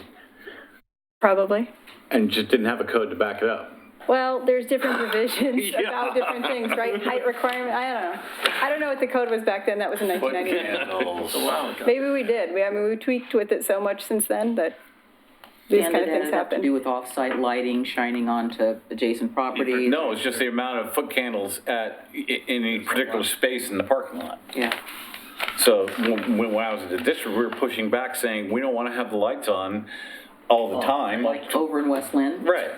Probably. and just didn't have a code to back it up. Well, there's different provisions Yeah. about different things, right? Height requirement, I don't know. I don't know what the code was back then, that was in 1999. Maybe we did, we tweaked with it so much since then that these And kind it of things ended up to happen. do with off-site lighting shining onto adjacent properties. No, it's just the amount of foot candles in a particular space in the parking lot. Yeah. So when I was at the district, we were pushing back saying, we don't want to have the lights on all the time. Like over in West Lynn? Right.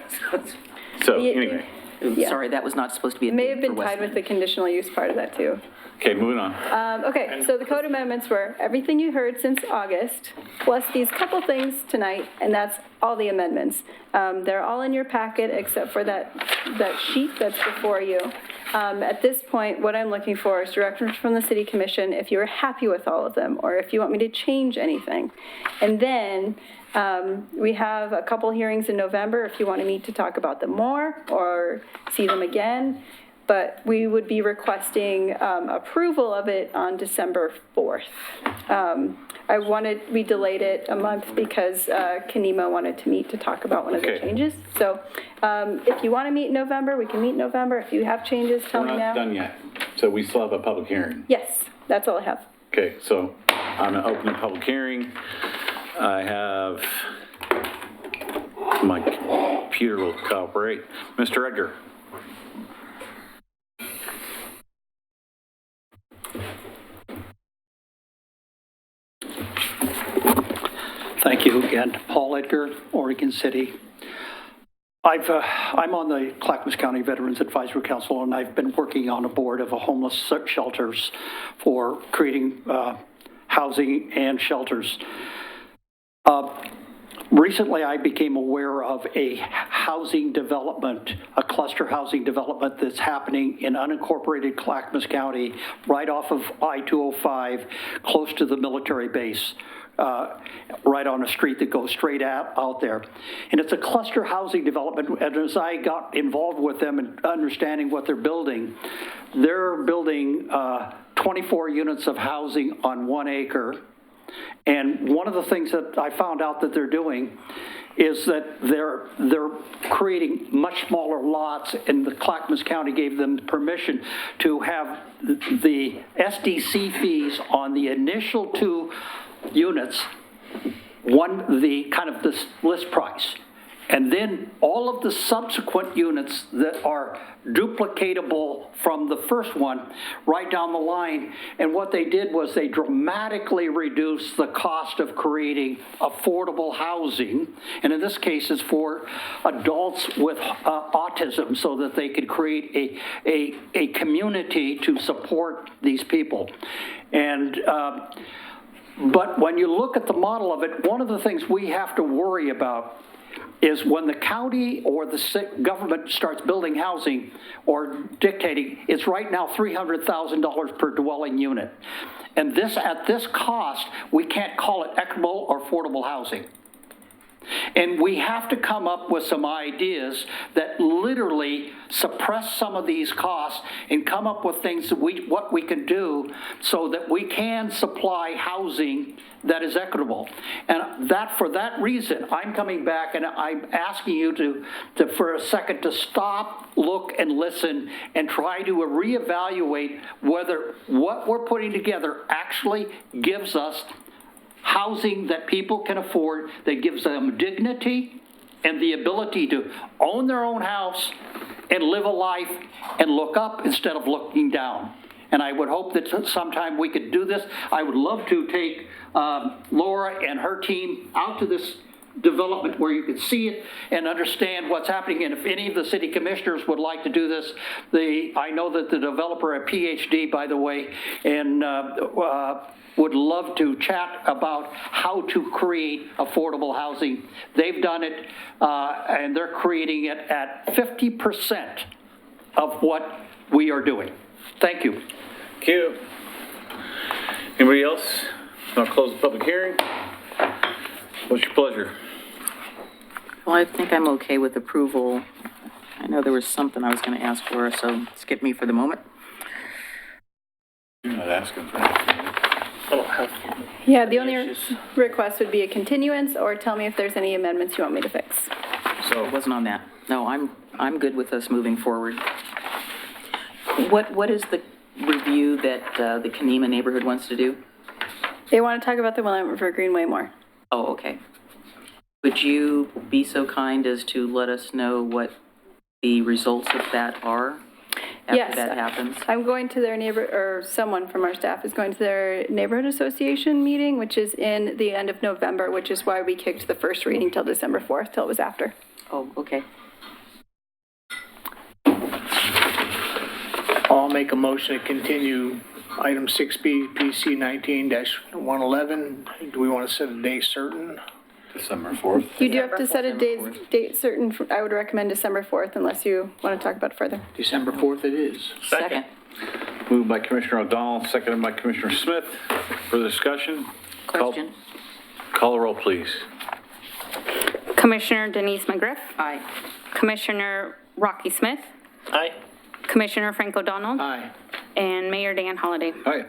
So Yeah. anyway, Yeah. Sorry, that was not supposed to be a It may thing have been for West tied with Lynn. the conditional use part of that too. okay, moving on. Okay, so the code amendments were everything you heard since August, plus these couple things tonight, and that's all the amendments. They're all in your packet except for that that sheet that's before you. At this point, what I'm looking for is directions from the city commission, if you're happy with all of them, or if you want me to change anything. And then we have a couple hearings in November if you want to meet to talk about them more or see them again. But we would be requesting approval of it on December 4th. We delayed it a month because Kenema wanted to meet to talk about one of the Okay. changes. So if you want to meet in November, we can meet in November. If you have changes, tell me We're now. not done yet, so we still have a public hearing. Yes, that's all I have. Okay, so I'm gonna open the public hearing. I have, my computer will cooperate. Mr. Edgar? Thank you again. Paul Edgar, Oregon City. I'm on the Clackamas County Veterans Advisory Council, and I've been working on a board of homeless shelters for creating housing and shelters. Recently, I became aware of a housing development, a cluster housing development that's happening in unincorporated Clackamas County, right off of I-205, close to the military base, right on a street that goes straight out there. And it's a cluster housing development, and as I got involved with them and understanding what they're building 24 units of housing on 1 acre. And one of the things that I found out that they're doing is that they're creating much smaller lots, and the Clackamas County gave them permission to have the SDC fees on the initial 2 units, the list price. And then all of the subsequent units that are duplicatable from the first one right down the line. And what they did was they dramatically reduced the cost of creating affordable housing. And in this case, it's for adults with autism, so that they could create a community to support these people. And but when you look at the model of it, one of the things we have to worry about is when the county or the government starts building housing or dictating, it's right now $300,000 per dwelling unit. And at this cost, we can't call it equitable or affordable housing. And we have to come up with some ideas that literally suppress some of these costs and come up with things that what we can do so that we can supply housing that is equitable. And for that reason, I'm coming back and I'm asking you to for a second to stop, look, and listen and try to reevaluate whether what we're putting together actually gives us housing that people can afford, that gives them dignity and the ability to own their own house and live a life and look up instead of looking down. And I would hope that sometime we could do this. I would love to take Laura and her team out to this development where you can see it and understand what's happening. And if any of the city commissioners would like to do this, I know that the developer, a PhD, by the way, and would love to chat about how to create affordable housing. They've done it, and they're creating it at 50% of what we are doing. Thank you. Thank you. Anybody else? I'll close the public hearing. What's your pleasure? Well, I think I'm okay with approval. I know there was something I was going to ask for, so skip me for the moment. You're not asking for anything. I don't have Yeah, the only issues. request would be a continuance, or tell me if there's any amendments you want me to fix. It wasn't on that. No, I'm good with us moving forward. What is the review that the Kenema neighborhood wants to do? They want to talk about the Willamette River Greenway more. Oh, okay. Would you be so kind as to let us know what the results of that are after Yes, that happens? I'm going to their or someone from our staff is going to their neighborhood association meeting, which is in the end of November, which is why we kicked the first reading till December 4th, till it was after. Oh, okay. I'll make a motion to continue item 6B, PC 19-111. Do we want to set a date certain? December 4th. You do have to set a date certain, I would recommend December 4th unless you want to talk about it further. December 4th it is. Second. Moved by Commissioner O'Donnell, seconded by Commissioner Smith. Further discussion? Question? Call the roll, please. Commissioner Denise McGriff. Aye. Commissioner Rocky Smith. Aye. Commissioner Frank O'Donnell. Aye. And Mayor Dan Holliday. Aye.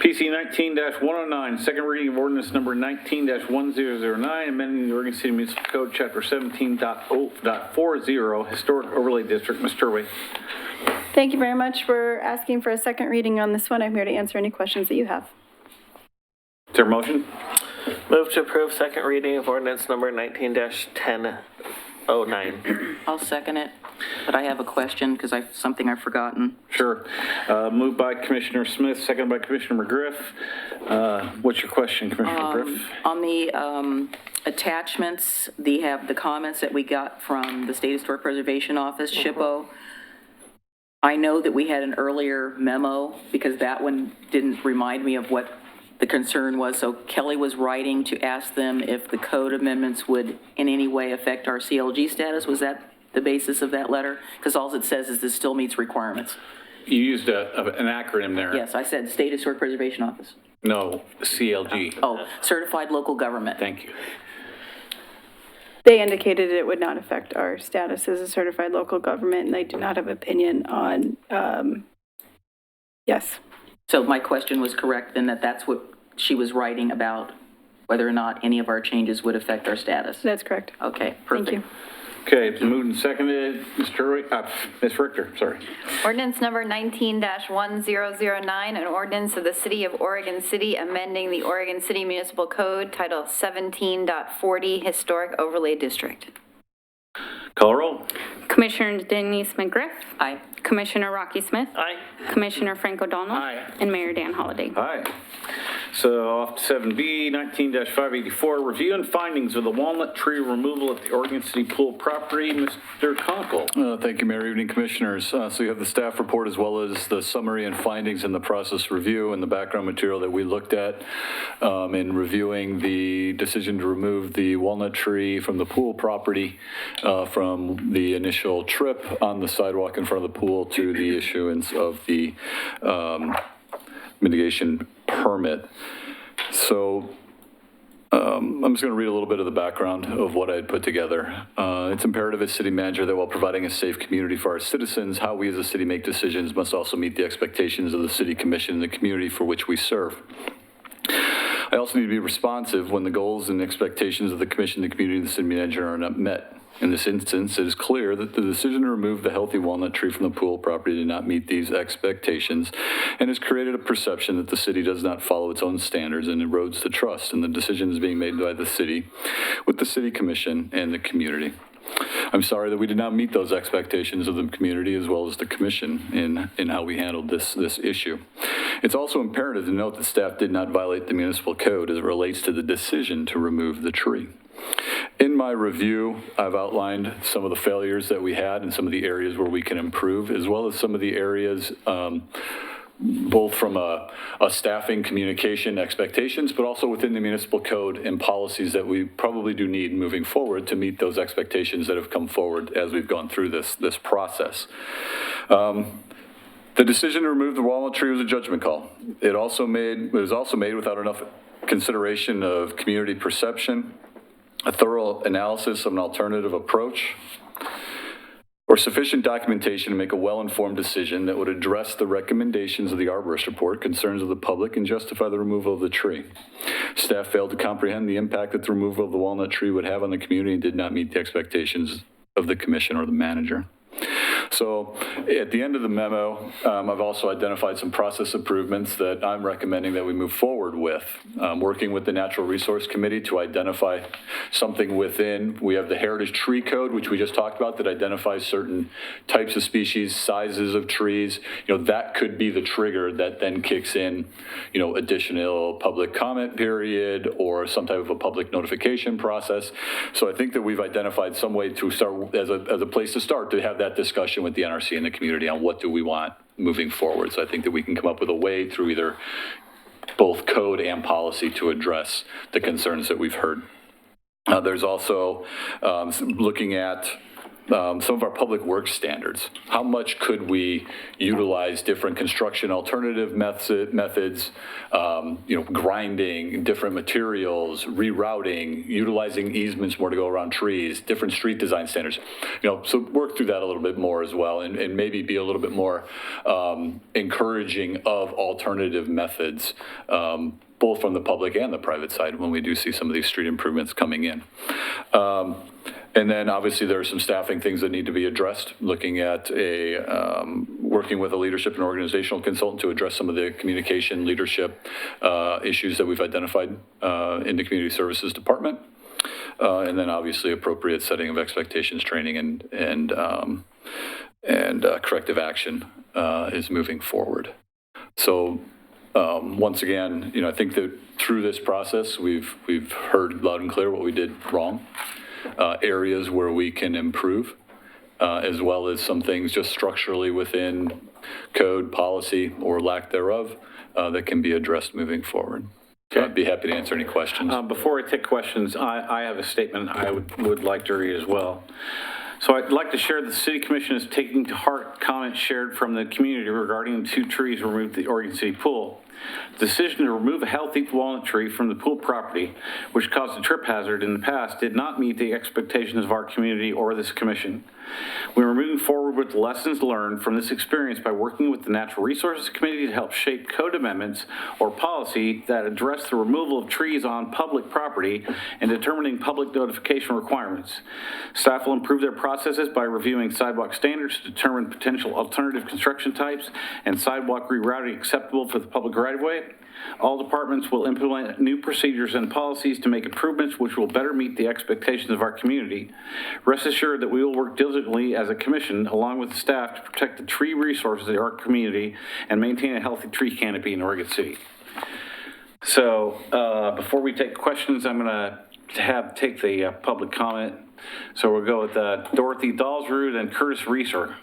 PC 19-109, second reading of ordinance number 19-1009, amending the Oregon City Municipal Code, Chapter 17.40, Historic Overlay District. Ms. Turway. Thank you very much for asking for a second reading on this one. I'm here to answer any questions that you have. Is there a motion? Move to approve second reading of ordinance number 19-1009. I'll second it, but I have a question because something I've forgotten. Sure. Moved by Commissioner Smith, seconded by Commissioner McGriff. What's your question, Commissioner McGriff? On the attachments, they have the comments that we got from the State Historic Preservation Office, SHPO. I know that we had an earlier memo because that one didn't remind me of what the concern was. So Kelly was writing to ask them if the code amendments would in any way affect our CLG status. Was that the basis of that letter? Because all it says is this still meets requirements. You used an acronym there. Yes, I said State Historic Preservation Office. No, CLG. Oh, Certified Local Government. Thank you. They indicated it would not affect our status as a certified local government, and they do not have opinion on, yes. So my question was correct then, that that's what she was writing about, whether or not any of our changes would affect our status? That's correct. Okay, perfect. Thank you. Okay, it's moved and seconded. Ms. Richter, sorry. Ordinance number 19-1009, an ordinance of the City of Oregon City amending the Oregon City Municipal Code, Title 17.40, Historic Overlay District. Call roll. Commissioner Denise McGriff. Aye. Commissioner Rocky Smith. Aye. Commissioner Frank O'Donnell. Aye. And Mayor Dan Holliday. Aye. So off to 7B, 19-584, review and findings of the walnut tree removal at the Oregon City Pool property. Mr. Conkle. Thank you, Mayor. Evening, Commissioners. So you have the staff report as well as the summary and findings in the process review and the background material that we looked at in reviewing the decision to remove the walnut tree from the pool property from the initial trip on the sidewalk in front of the pool to the issuance of the mitigation permit. So I'm just going to read a little bit of the background of what I had put together. It's imperative as city manager that while providing a safe community for our citizens, how we as a city make decisions must also meet the expectations of the city commission and the community for which we serve. I also need to be responsive when the goals and expectations of the commission, the community, and the city manager are not met. In this instance, it is clear that the decision to remove the healthy walnut tree from the pool property did not meet these expectations and has created a perception that the city does not follow its own standards and erodes the trust in the decisions being made by the city with the city commission and the community. I'm sorry that we did not meet those expectations of the community as well as the commission in how we handled this issue. It's also imperative to note that staff did not violate the municipal code as it relates to the decision to remove the tree. In my review, I've outlined some of the failures that we had and some of the areas where we can improve, as well as some of the areas both from a staffing communication expectations, but also within the municipal code and policies that we probably do need moving forward to meet those expectations that have come forward as we've gone through this process. The decision to remove the walnut tree was a judgment call. It was also made without enough consideration of community perception, a thorough analysis of an alternative approach, or sufficient documentation to make a well-informed decision that would address the recommendations of the arborist report, concerns of the public, and justify the removal of the tree. Staff failed to comprehend the impact that the removal of the walnut tree would have on the community and did not meet the expectations of the commission or the manager. So at the end of the memo, I've also identified some process improvements that I'm recommending that we move forward with. Working with the Natural Resource Committee to identify something within. We have the Heritage Tree Code, which we just talked about, that identifies certain types of species, sizes of trees. That could be the trigger that then kicks in, additional public comment period or some type of a public notification process. So I think that we've identified some way to start as a place to start to have that discussion with the NRC and the community on what do we want moving forward. So I think that we can come up with a way through either both code and policy to address the concerns that we've heard. There's also looking at some of our public works standards. How much could we utilize different construction alternative methods, grinding, different materials, rerouting, utilizing easements more to go around trees, different street design standards. So work through that a little bit more as well, and maybe be a little bit more encouraging of alternative methods, both from the public and the private side when we do see some of these street improvements coming in. And then obviously there are some staffing things that need to be addressed, looking at working with a leadership and organizational consultant to address some of the communication leadership issues that we've identified in the Community Services Department. And then obviously appropriate setting of expectations, training, and corrective action is moving forward. So once again, I think that through this process, we've heard loud and clear what we did wrong. Areas where we can improve, as well as some things just structurally within code, policy, or lack thereof that can be addressed moving forward. So I'd be happy to answer any questions. Before I take questions, I have a statement I would like to read as well. So I'd like to share that the City Commission is taking to heart comments shared from the community regarding the 2 trees removed at the Oregon City Pool. The decision to remove a healthy walnut tree from the pool property, which caused a trip hazard in the past, did not meet the expectations of our community or this commission. We are moving forward with lessons learned from this experience by working with the Natural Resources Committee to help shape code amendments or policy that address the removal of trees on public property and determining public notification requirements. Staff will improve their processes by reviewing sidewalk standards to determine potential alternative construction types and sidewalk rerouting acceptable for the public right-of-way. All departments will implement new procedures and policies to make improvements which will better meet the expectations of our community. Rest assured that we will work diligently as a commission along with the staff to protect the tree resources of our community and maintain a healthy tree canopy in Oregon City. So before we take questions, I'm going to take the public comment. So we'll go with Dorothy Dalsrud and Curtis Reeser.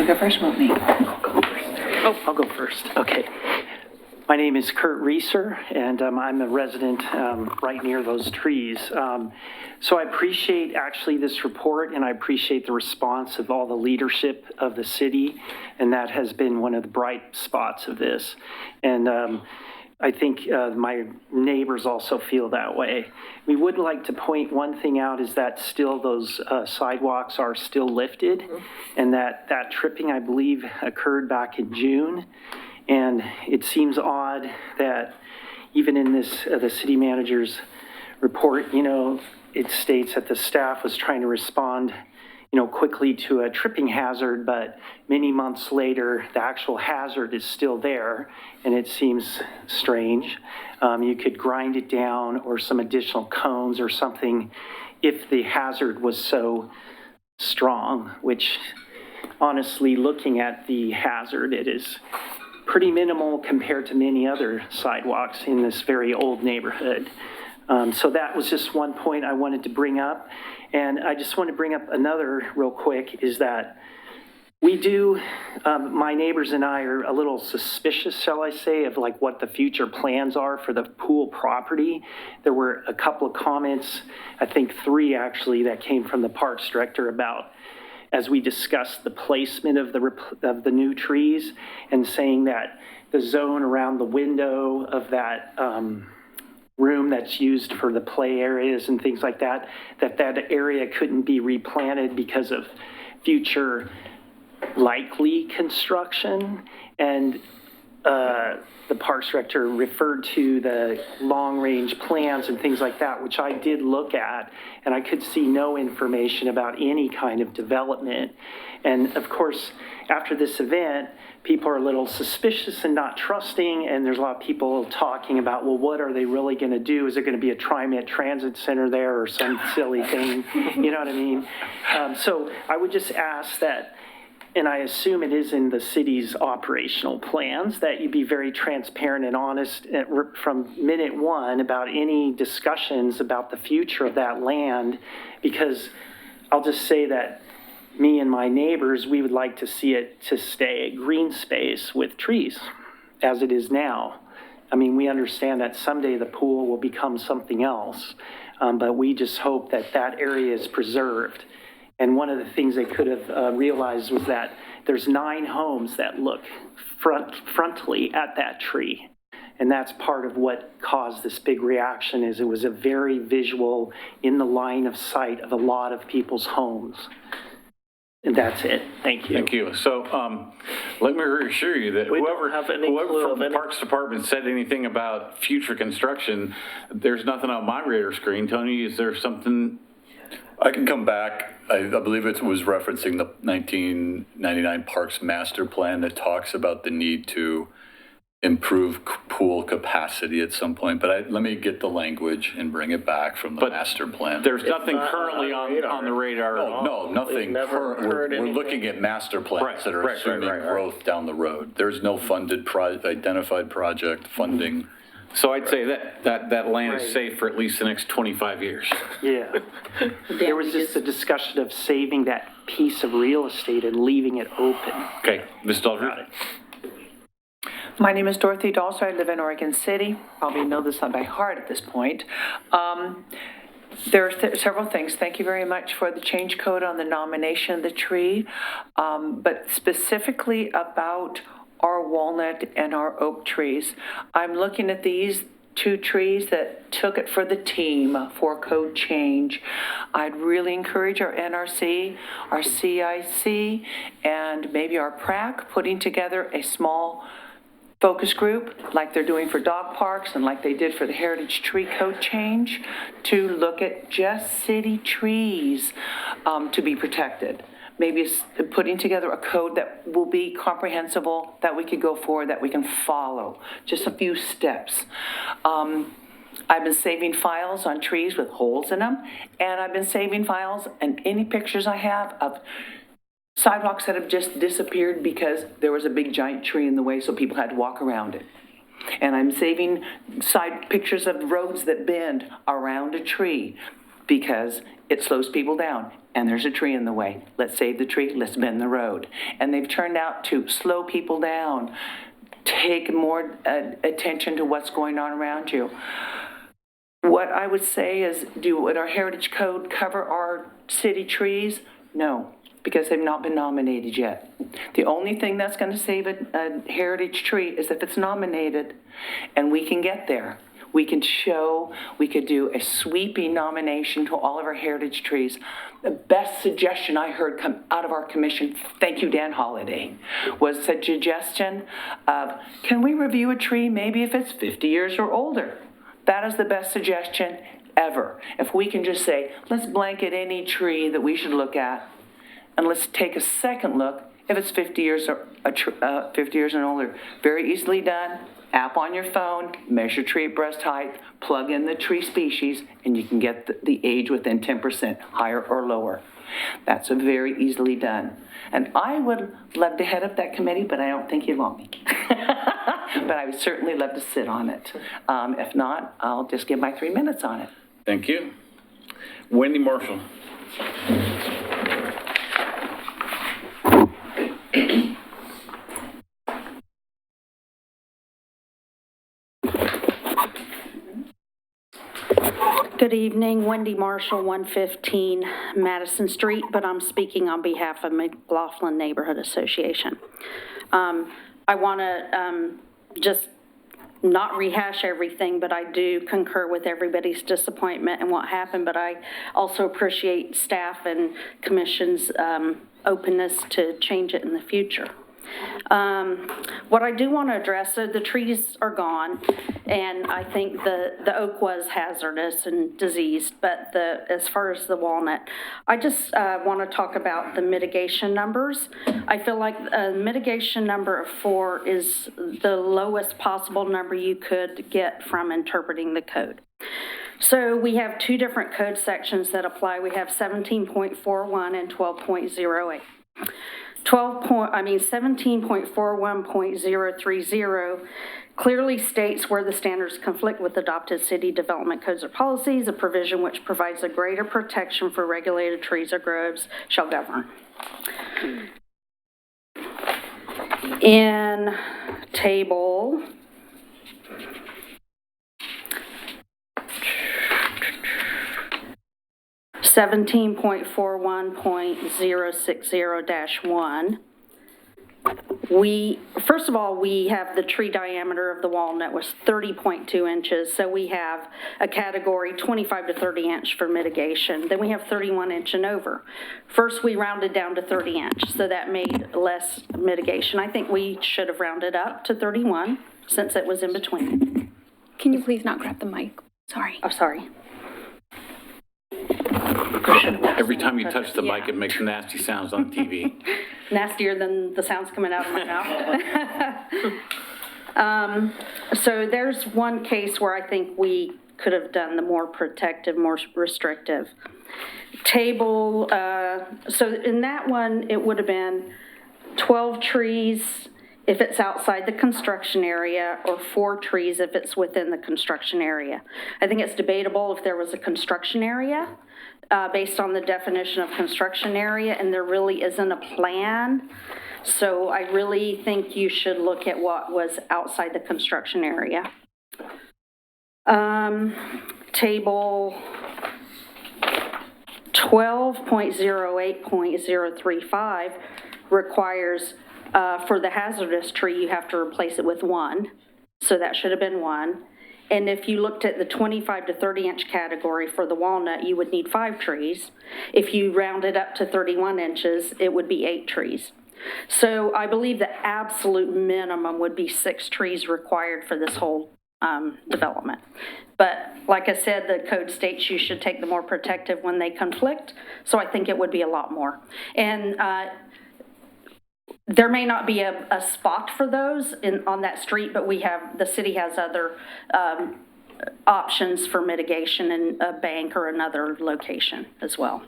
Go first, won't me? I'll go first. Okay. My name is Kurt Reeser, and I'm a resident right near those trees. So I appreciate actually this report, and I appreciate the response of all the leadership of the city, and that has been one of the bright spots of this. And I think my neighbors also feel that way. We would like to point one thing out is that still those sidewalks are still lifted, and that tripping, I believe, occurred back in June. And it seems odd that even in this, the city manager's report, it states that the staff was trying to respond quickly to a tripping hazard, but many months later, the actual hazard is still there, and it seems strange. You could grind it down or some additional cones or something if the hazard was so strong, which honestly, looking at the hazard, it is pretty minimal compared to many other sidewalks in this very old neighborhood. So that was just one point I wanted to bring up. And I just want to bring up another real quick is that we do, my neighbors and I are a little suspicious, shall I say, of like what the future plans are for the pool property. There were a couple of comments, I think 3 actually, that came from the Parks Director about as we discussed the placement of the new trees and saying that the zone around the window of that room that's used for the play areas and things like that, that area couldn't be replanted because of future likely construction. And the Parks Director referred to the long-range plans and things like that, which I did look at, and I could see no information about any kind of development. And of course, after this event, people are a little suspicious and not trusting, and there's a lot of people talking about, well, what are they really going to do? Is there going to be a TriMet Transit Center there or some silly thing? You know what I mean? So I would just ask that, and I assume it is in the city's operational plans, that you be very transparent and honest from minute one about any discussions about the future of that land, because I'll just say that me and my neighbors, we would like to see it to stay a green space with trees, as it is now. I mean, we understand that someday the pool will become something else, but we just hope that that area is preserved. And one of the things they could have realized was that there's 9 homes that look frontally at that tree. And that's part of what caused this big reaction, is it was a very visual, in the line of sight of a lot of people's homes. And that's it. Thank you. Thank you. So let me reassure you that We don't whoever have any clue from of the any- Parks Department said anything about future construction, there's nothing on my radar screen. Tony, is there something? I can come back. I believe it was referencing the 1999 Parks Master Plan that talks about the need to improve pool capacity at some point, but let me get the language and bring it back from the master plan. There's nothing not currently on the radar at all. No, nothing. We've never heard We're anything. looking at master plans that are right, assuming right. growth down the road. There's no funded identified project funding. So I'd say that land is Right. safe for at least the next 25 years. Yeah. There was just a discussion of saving that piece of real estate and leaving it open. Okay, Ms. Dahlgren. My name is Dorothy Dalser. I live in Oregon City. Probably know this by heart at this point. There are several things. Thank you very much for the change code on the nomination of the tree, but specifically about our walnut and our oak trees. I'm looking at these 2 trees that took it for the team for code change. I'd really encourage our NRC, our CIC, and maybe our PRAC putting together a small focus group like they're doing for dog parks and like they did for the Heritage Tree Code change to look at just city trees to be protected. Maybe putting together a code that will be comprehensible, that we could go forward, that we can follow. Just a few steps. I've been saving files on trees with holes in them, and I've been saving files and any pictures I have of sidewalks that have just disappeared because there was a big giant tree in the way, so people had to walk around it. And I'm saving side pictures of roads that bend around a tree because it slows people down. And there's a tree in the way. Let's save the tree, let's bend the road. And they've turned out to slow people down, take more attention to what's going on around you. What I would say is, would our Heritage Code cover our city trees? No, because they've not been nominated yet. The only thing that's going to save a heritage tree is if it's nominated, and we can get there. We could do a sweeping nomination to all of our heritage trees. The best suggestion I heard come out of our commission, thank you, Dan Holliday, was a suggestion of, can we review a tree maybe if it's 50 years or older? That is the best suggestion ever. If we can just say, let's blanket any tree that we should look at, and let's take a second look if it's 50 years or 50 years and older. Very easily done. App on your phone, measure tree breast height, plug in the tree species, and you can get the age within 10%, higher or lower. That's very easily done. And I would love to head up that committee, but I don't think you'd want me. But I would certainly love to sit on it. If not, I'll just give my 3 minutes on it. Thank you. Wendy Marshall. Good evening, Wendy Marshall, 115 Madison Street, but I'm speaking on behalf of McLaughlin Neighborhood Association. I want to just not rehash everything, but I do concur with everybody's disappointment and what happened, but I also appreciate staff and commission's openness to change it in the future. What I do want to address, so the trees are gone, and I think the oak was hazardous and diseased, but as far as the walnut, I just want to talk about the mitigation numbers. I feel like a mitigation number of 4 is the lowest possible number you could get from interpreting the code. So we have 2 different code sections that apply. We have 17.41 and 12.08. 17.41.030 clearly states where the standards conflict with adopted city development codes or policies, a provision which provides a greater protection for regulated trees or groves shall govern. In table 17.41.060-1, first of all, we have the tree diameter of the walnut was 30.2 inches, so we have a category 25 to 30 inch for mitigation. Then we have 31 inch and over. First, we rounded down to 30 inch, so that made less mitigation. I think we should have rounded up to 31 since it was in between. Can you please not grab the mic? Sorry. I'm sorry. Every time you touch the mic, it makes nasty sounds on TV. Nastier than the sounds coming out of my mouth. So there's one case where I think we could have done the more protective, more restrictive. Table, so in that one, it would have been 12 trees if it's outside the construction area, or 4 trees if it's within the construction area. I think it's debatable if there was a construction area, based on the definition of construction area, and there really isn't a plan. So I really think you should look at what was outside the construction area. Table 12.08.035 requires, for the hazardous tree, you have to replace it with 1. So that should have been 1. And if you looked at the 25 to 30 inch category for the walnut, you would need 5 trees. If you rounded up to 31 inches, it would be 8 trees. So I believe the absolute minimum would be 6 trees required for this whole development. But like I said, the code states you should take the more protective when they conflict. So I think it would be a lot more. And there may not be a spot for those on that street, but the city has other options for mitigation in a bank or another location as well.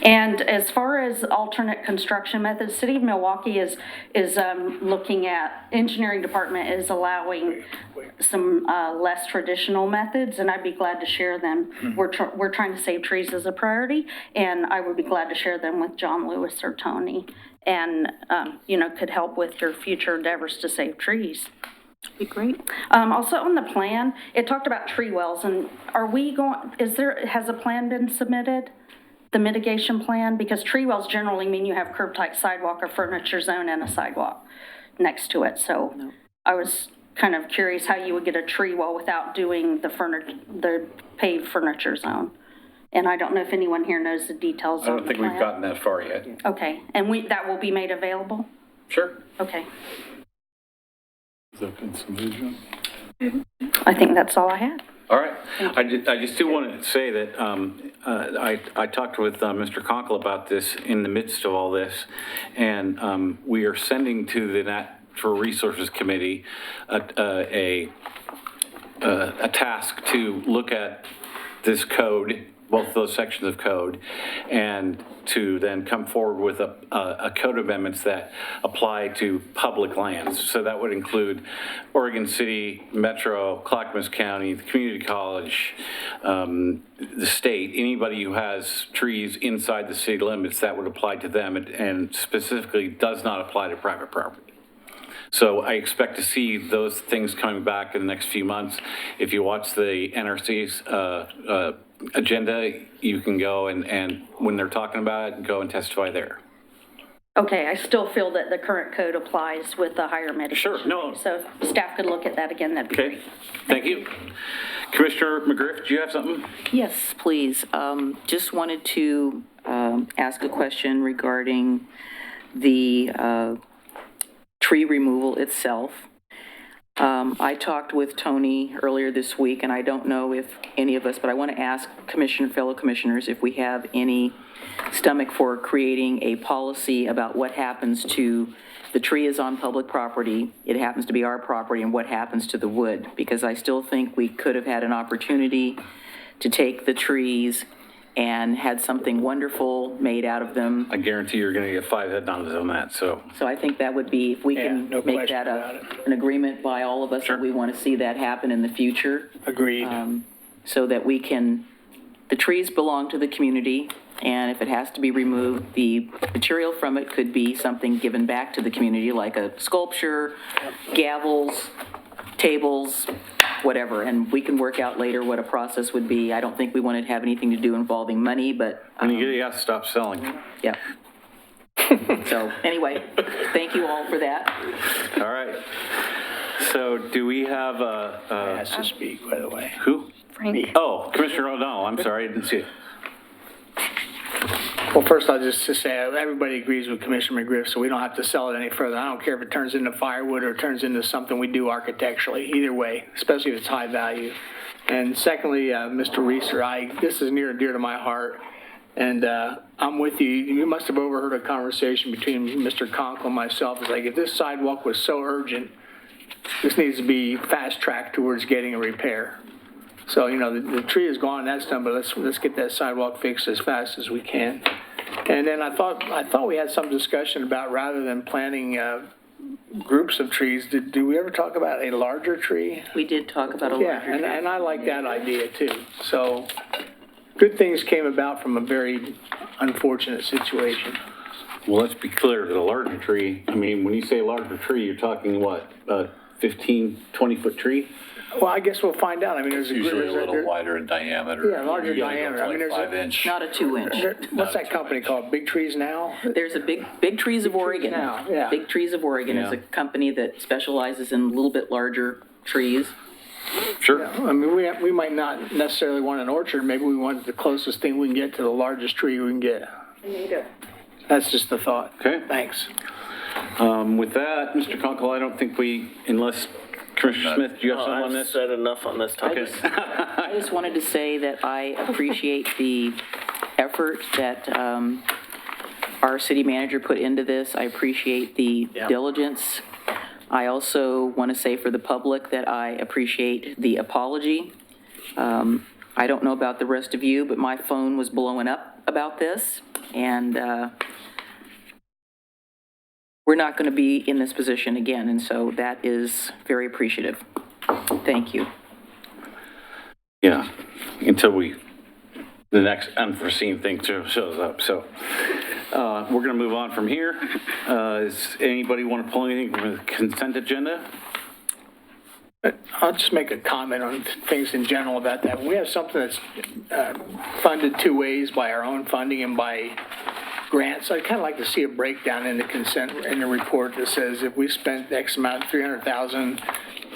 And as far as alternate construction methods, City of Milwaukee is looking at, engineering department is allowing some less traditional methods, and I'd be glad to share them. We're trying to save trees as a priority, and I would be glad to share them with John Lewis or Tony, and could help with your future endeavors to save trees. Be great. Also on the plan, it talked about tree wells, and has a plan been submitted? The mitigation plan? Because tree wells generally mean you have curb type sidewalk or furniture zone and a sidewalk next to it. So no. I was kind of curious how you would get a tree well without doing the paved furniture zone. And I don't know if anyone here knows the details on the plan. I don't think we've gotten that far yet. Okay, and that will be made available? Sure. Okay. Is that been submitted? I think that's all I had. All right. I just do want to say that I talked with Mr. Conkle about this in the midst of all this, and we are sending to the Natural Resources Committee a task to look at this code, both those sections of code, and to then come forward with a code amendments that apply to public lands. So that would include Oregon City, Metro, Clackamas County, the community college, the state, anybody who has trees inside the city limits, that would apply to them, and specifically does not apply to private property. So I expect to see those things coming back in the next few months. If you watch the NRC's agenda, you can go and when they're talking about it, go and testify there. Okay, I still feel that the current code applies with the higher mitigation. Sure, no. So if staff could look at that again, that'd be great. Thank you. Commissioner McGriff, do you have something? Yes, please. Just wanted to ask a question regarding the tree removal itself. I talked with Tony earlier this week, and I don't know if any of us, but I want to ask fellow commissioners if we have any stomach for creating a policy about what happens to the tree is on public property, it happens to be our property, and what happens to the wood, because I still think we could have had an opportunity to take the trees and had something wonderful made out of them. I guarantee you're going to get 5 head nods on that, so. So I think that would be, if we can no make question that about it. an agreement by all of us, that we want to see that happen in the future. Agreed. So that we can the trees belong to the community, and if it has to be removed, the material from it could be something given back to the community, like a sculpture, gavels, tables, whatever, and we can work out later what a process would be. I don't think we want to have anything to do involving money, but, And you gotta stop selling. yeah. So, anyway, thank you all for that. All right. So do we have Has to speak, by the way. who? Frank. Oh, Commissioner O'Donnell, I'm sorry, I didn't see it. Well, first, I'll just say, everybody agrees with Commissioner McGriff, so we don't have to sell it any further. I don't care if it turns into firewood or it turns into something we do architecturally, either way, especially if it's high value. And secondly, Mr. Reeser, this is near and dear to my heart, and I'm with you. You must have overheard a conversation between Mr. Conkle and myself. It's like, if this sidewalk was so urgent, this needs to be fast-tracked towards getting a repair. So, you know, the tree is gone, that's done, but let's get that sidewalk fixed as fast as we can. And then I thought we had some discussion about, rather than planting groups of trees, did we ever talk about a larger tree? We did talk about a larger tree. Yeah, and I like that idea too. So, good things came about from a very unfortunate situation. Well, let's be clear, the larger tree, I mean, when you say larger tree, you're talking what, 15, 20-foot tree? Well, I guess we'll find out. I mean, there's Usually a little wider in diameter. Yeah, larger You gotta go diameter. to I mean, like there's a- 5-inch. Not a 2-inch. What's that company called? Big Trees Now? There's a Big Trees of Oregon. Now, yeah. Big Trees of Oregon is Yeah. a company that specializes in a little bit larger trees. Sure. I mean, we might not necessarily want an orchard. Maybe we want the closest thing we can get to the largest tree we can get. That's just the thought. Okay. Thanks. With that, Mr. Conkle, I don't think unless Commissioner Smith, do you have something on I've this? said enough on this topic. I just wanted to say that I appreciate the effort that our city manager put into this. I appreciate the diligence. I also want to say for the public that I appreciate the apology. I don't know about the rest of you, but my phone was blowing up about this, and we're not going to be in this position again, and so that is very appreciative. Thank you. Yeah, until the next unforeseen thing shows up. So we're going to move on from here. Does anybody want to pull anything from the consent agenda? I'll just make a comment on things in general about that. We have something that's funded two ways, by our own funding and by grants. I'd kind of like to see a breakdown in the consent, in the report that says if we spent X amount, 300,000,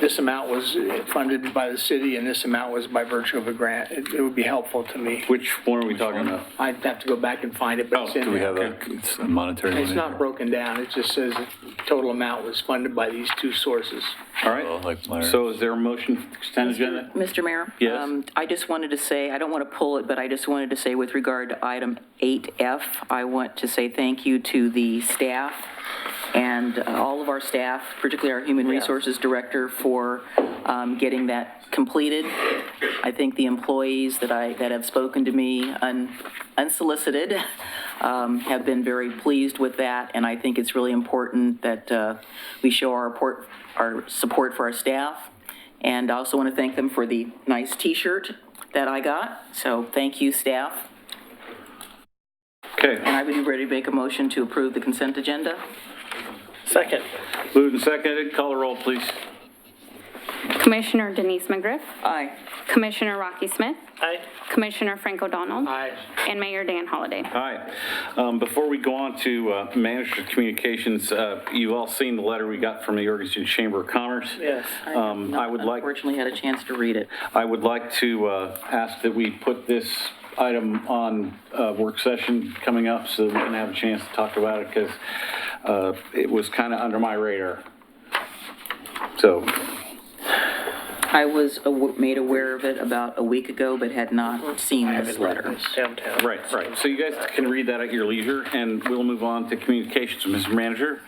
this amount was funded by the city and this amount was by virtue of a grant. It would be helpful to me. Which one are we talking about? I'd have to go back and find it, but it's in Do we there. have it's a monetary one? It's not broken down. It just says the total amount was funded by these two sources. All right. Oh, like Larry. So is there a motion for the consent agenda? Mr. Mayor? Yes. I just wanted to say, I don't want to pull it, but I just wanted to say with regard to item 8F, I want to say thank you to the staff and all of our staff, particularly our Human Resources Director, for getting that completed. I think the employees that have spoken to me unsolicited have been very pleased with that, and I think it's really important that we show our support for our staff. And I also want to thank them for the nice T-shirt that I got. So thank you, staff. Okay. And I would be ready to make a motion to approve the consent agenda. Second. Moved and seconded. Call the roll, please. Commissioner Denise McGriff, Aye. Commissioner Rocky Smith, Aye. Commissioner Frank O'Donnell, Aye. and Mayor Dan Holliday. Hi. Before we go on to Manager Communications, you've all seen the letter we got from the Oregon City Chamber of Commerce. Yes. I would like, Unfortunately, had a chance to read it. I would like to ask that we put this item on work session coming up so that we can have a chance to talk about it, because it was kind of under my radar. So, I was made aware of it about a week ago, but had not seen this letter. Downtown. right. So you guys can read that at your leisure, and we'll move on to communications. Mr. Manager?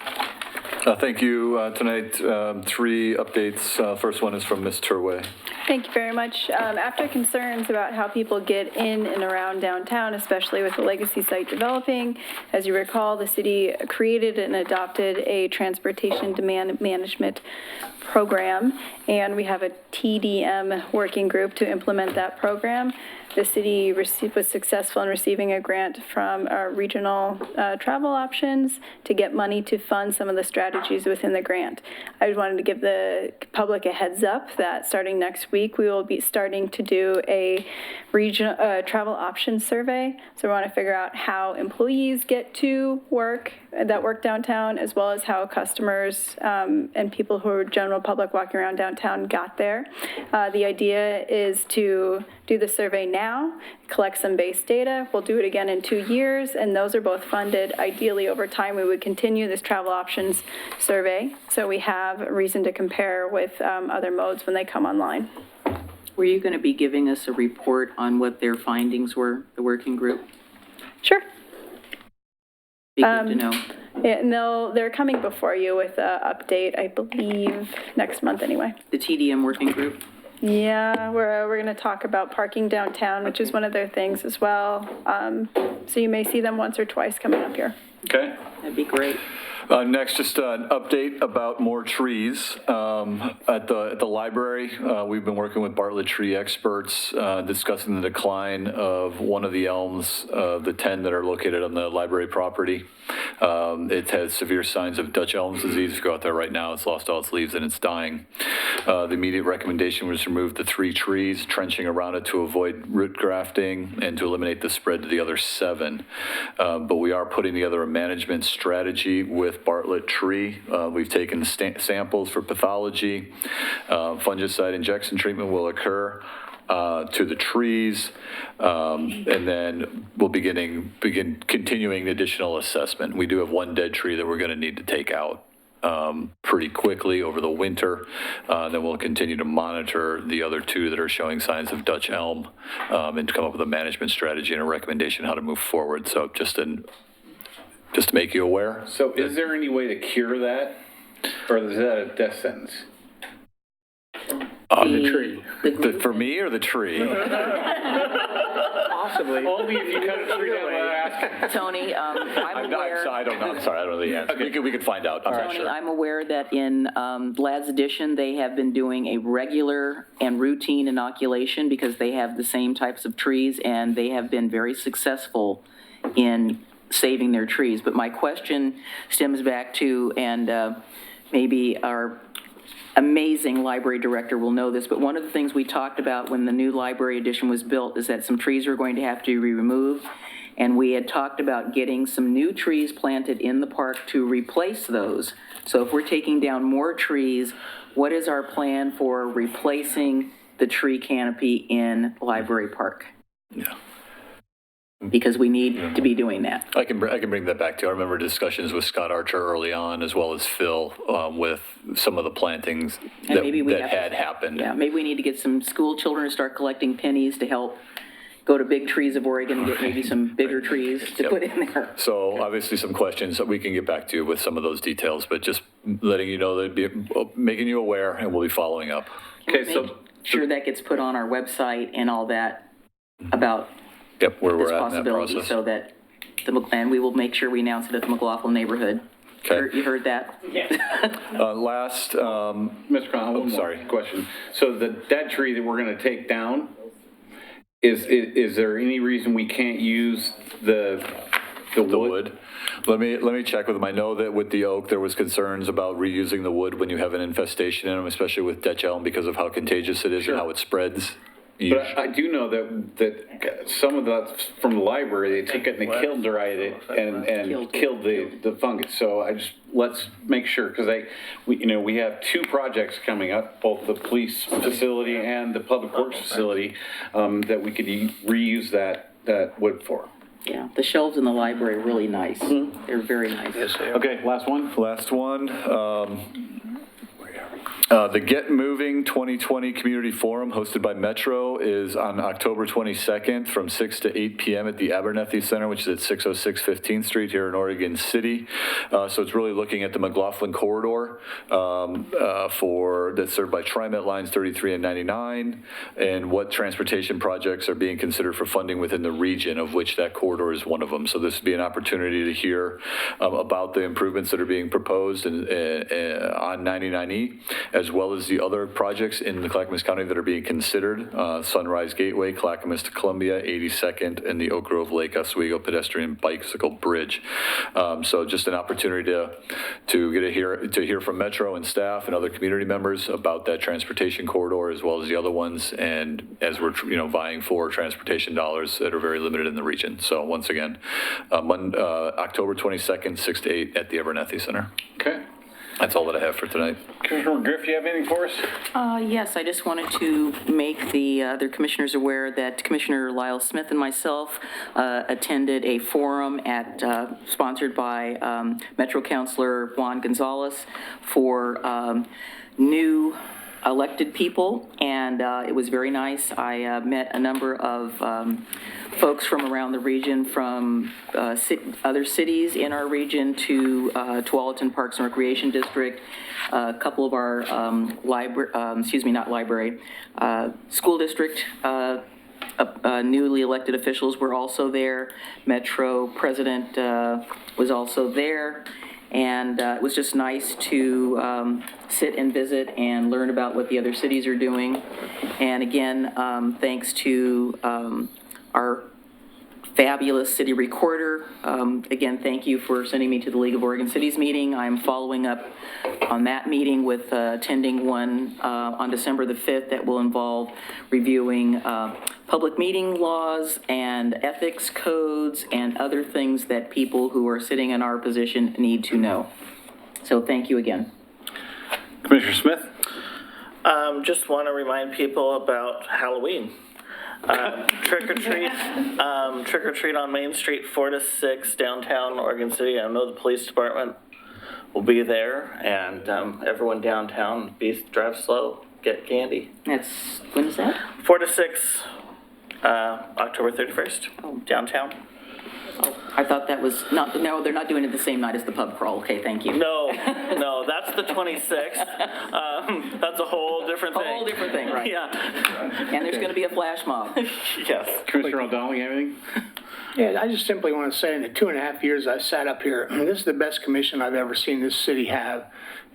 Thank you. Tonight, 3 updates. First one is from Ms. Turway. Thank you very much. After concerns about how people get in and around downtown, especially with the legacy site developing, as you recall, the city created and adopted a transportation demand management program, and we have a TDM working group to implement that program. The city was successful in receiving a grant from our regional travel options to get money to fund some of the strategies within the grant. I just wanted to give the public a heads up that starting next week, we will be starting to do a regional travel options survey. So we want to figure out how employees get to work downtown, as well as how customers and people who are general public walking around downtown got there. The idea is to do the survey now, collect some base data. We'll do it again in 2 years, and those are both funded. Ideally, over time, we would continue this travel options survey, so we have a reason to compare with other modes when they come online. Were you going to be giving us a report on what their findings were, the working group? Sure. Be good to know. Yeah, and they're coming before you with an update, I believe, next month anyway. The TDM working group? Yeah, we're going to talk about parking downtown, which is one of their things as well. So you may see them once or twice coming up here. Okay. That'd be great. Next, just an update about more trees. At the library, we've been working with Bartlett tree experts, discussing the decline of one of the elms, the 10 that are located on the library property. It has severe signs of Dutch elm disease. If you go out there right now, it's lost all its leaves and it's dying. The immediate recommendation was to remove the 3 trees, trenching around it to avoid root grafting and to eliminate the spread to the other 7. But we are putting together a management strategy with Bartlett tree. We've taken samples for pathology. Fungicide injection treatment will occur to the trees, and then we'll begin continuing additional assessment. We do have one dead tree that we're going to need to take out pretty quickly over the winter. Then we'll continue to monitor the other 2 that are showing signs of Dutch elm and to come up with a management strategy and a recommendation how to move forward. So just to make you aware. So is there any way to cure that? Or is that a death sentence? The tree. For me or the tree? Possibly. Only if you cut a tree down by asking. Tony, I'm aware. I don't know. I'm sorry, I don't know the answer. Okay. We could find out. I'm not Tony, sure. I'm aware that in Lad's Edition, they have been doing a regular and routine inoculation because they have the same types of trees, and they have been very successful in saving their trees. But my question stems back to, and maybe our amazing library director will know this, but one of the things we talked about when the new library addition was built is that some trees were going to have to be removed, and we had talked about getting some new trees planted in the park to replace those. So if we're taking down more trees, what is our plan for replacing the tree canopy in Library Park? Yeah. Because we need to be doing that. I can bring that back to you. I remember discussions with Scott Archer early on, as well as Phil, with some of the plantings that had happened. Yeah, maybe we need to get some school children to start collecting pennies to help go to Big Trees of Oregon and get maybe some bigger trees to put in there. So obviously some questions that we can get back to you with some of those details, but just letting you know that making you aware, and we'll be following up. Okay, Make so sure that gets put on our website and all that about where this we're at in that possibility, process. so that, and we will make sure we announce it at the McLaughlin neighborhood. Okay. You heard that? Last, Mr. Conlon, one more sorry. question. So the dead tree that we're going to take down, is there any reason we can't use the wood? Let me check with them. I know that with the oak, there was concerns about reusing the wood when you have an infestation in them, especially with Dutch elm, because of how contagious it is and how it spreads. But I do know that some of that from the library, they took it and they kiln dried it and killed the fungus. So let's make sure, because we have 2 projects coming up, both the police facility and the public works facility, that we could reuse that wood for. Yeah, the shelves in the library are really nice. They're very nice. Okay, last one. Last one. The Get Moving 2020 Community Forum hosted by Metro is on October 22nd from 6 to 8 p.m. at the Abernethy Center, which is at 606 15th Street here in Oregon City. So it's really looking at the McLaughlin corridor that's served by TriMet lines 33 and 99, and what transportation projects are being considered for funding within the region, of which that corridor is one of them. So this would be an opportunity to hear about the improvements that are being proposed on 99E, as well as the other projects in the Clackamas County that are being considered, Sunrise Gateway, Clackamas to Columbia, 82nd, and the Oak Grove Lake Oswego pedestrian bicycle bridge. So just an opportunity to hear from Metro and staff and other community members about that transportation corridor, as well as the other ones, and as we're vying for transportation dollars that are very limited in the region. So once again, October 22nd, 6 to 8 at the Abernethy Center. Okay. That's all that I have for tonight. Commissioner McGriff, you have anything for us? Yes, I just wanted to make the other commissioners aware that Commissioner Lyle Smith and myself attended a forum sponsored by Metro Councilor Juan Gonzalez for new elected people, and it was very nice. I met a number of folks from around the region, from other cities in our region to Tualatin Parks and Recreation District. A couple of our school district newly elected officials were also there. Metro president was also there. And it was just nice to sit and visit and learn about what the other cities are doing. And again, thanks to our fabulous city recorder. Again, thank you for sending me to the League of Oregon Cities meeting. I'm following up on that meeting with attending one on December the 5th that will involve reviewing public meeting laws and ethics codes and other things that people who are sitting in our position need to know. So thank you again. Commissioner Smith? Just want to remind people about Halloween. Trick or treat on Main Street, 4 to 6, downtown Oregon City. I know the police department will be there, and everyone downtown, drive slow, get candy. When is that? 4 to 6, October 31st, downtown. I thought that was no, they're not doing it the same night as the pub crawl. Okay, thank you. No, that's the 26th. That's a whole different thing. A whole different thing, right? Yeah. And there's going to be a flash mob. Yes. Commissioner O'Donnell, you have anything? Yeah, I just simply want to say in the 2.5 years I've sat up here, this is the best commission I've ever seen this city have.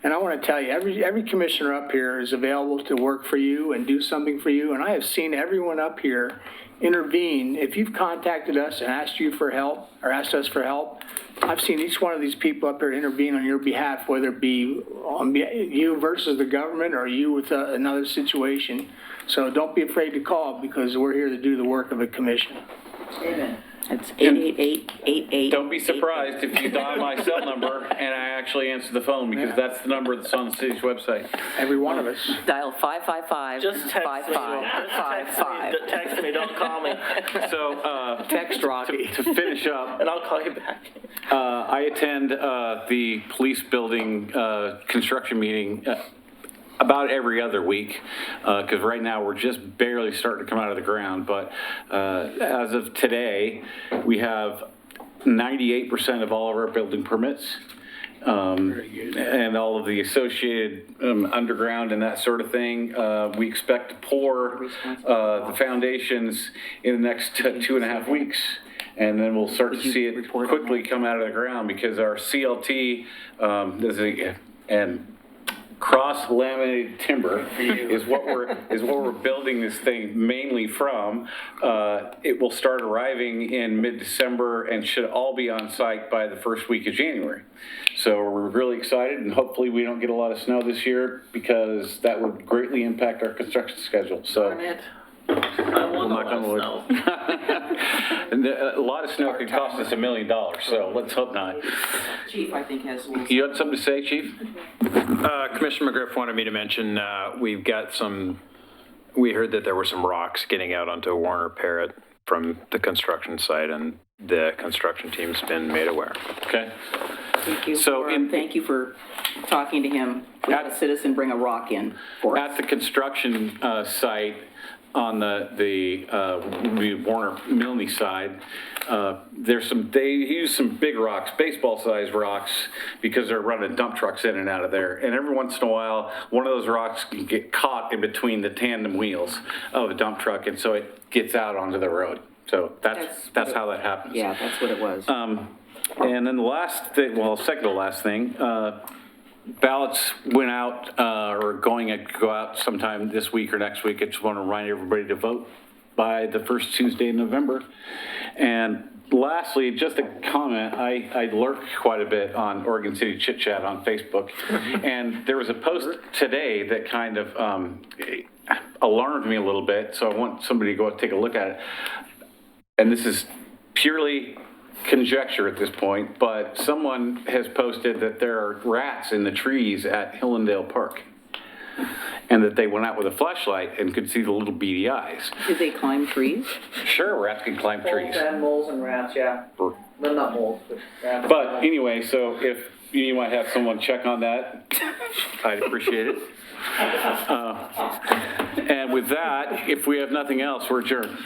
And I want to tell you, every commissioner up here is available to work for you and do something for you. And I have seen everyone up here intervene. If you've contacted us and asked you for help or asked us for help, I've seen each one of these people up here intervene on your behalf, whether it be on you versus the government or you with another situation. So don't be afraid to call, because we're here to do the work of a commission. Amen. It's 888-88. Don't be surprised if you dial my cell number and I actually answer the phone, because that's the number that's on the city's website. Every one of us. Dial 555. Just text me. Text me, don't call me. So, Text Rocky. to finish up, And I'll call you back. I attend the police building construction meeting about every other week, because right now we're just barely starting to come out of the ground. But as of today, we have 98% of all of our building permits, and all of the associated underground and that sort of thing. We expect to pour the foundations in the next 2.5 weeks. And then we'll start to see it quickly come out of the ground, because our CLT and cross-laminated timber is what we're building this thing mainly from. It will start arriving in mid-December and should all be on site by the first week of January. So we're really excited, and hopefully we don't get a lot of snow this year, because that would greatly impact our construction schedule. So. I want a lot of snow. And a lot of snow could cost us $1 million, so let's hope not. Chief, I think, has a little... You had something to say, Chief? Commissioner McGriff wanted me to mention we heard that there were some rocks getting out onto Warner Parrott from the construction site, and the construction team's been made aware. Okay. Thank you for talking to him. We had a citizen bring a rock in for us. At the construction site on the Warner Milne side, they use some big rocks, baseball-sized rocks, because they're running dump trucks in and out of there. And every once in a while, one of those rocks can get caught in between the tandem wheels of a dump truck, and so it gets out onto the road. So that's how that happens. Yeah, that's what it was. And then the last thing, well, second to last thing, ballots went out, or going to go out sometime this week or next week. I just want to remind everybody to vote by the first Tuesday in November. And lastly, just a comment, I lurk quite a bit on Oregon City Chit Chat on Facebook. And there was a post today that kind of alarmed me a little bit, so I want somebody to go take a look at it. And this is purely conjecture at this point, but someone has posted that there are rats in the trees at Hillendale Park, and that they went out with a flashlight and could see the little beady eyes. Did they climb trees? Sure, rats can climb trees. Moles and rats, yeah. Well, not moles, but rats. But anyway, so if you might have someone check on that, I'd appreciate it. And with that, if we have nothing else, we're adjourned.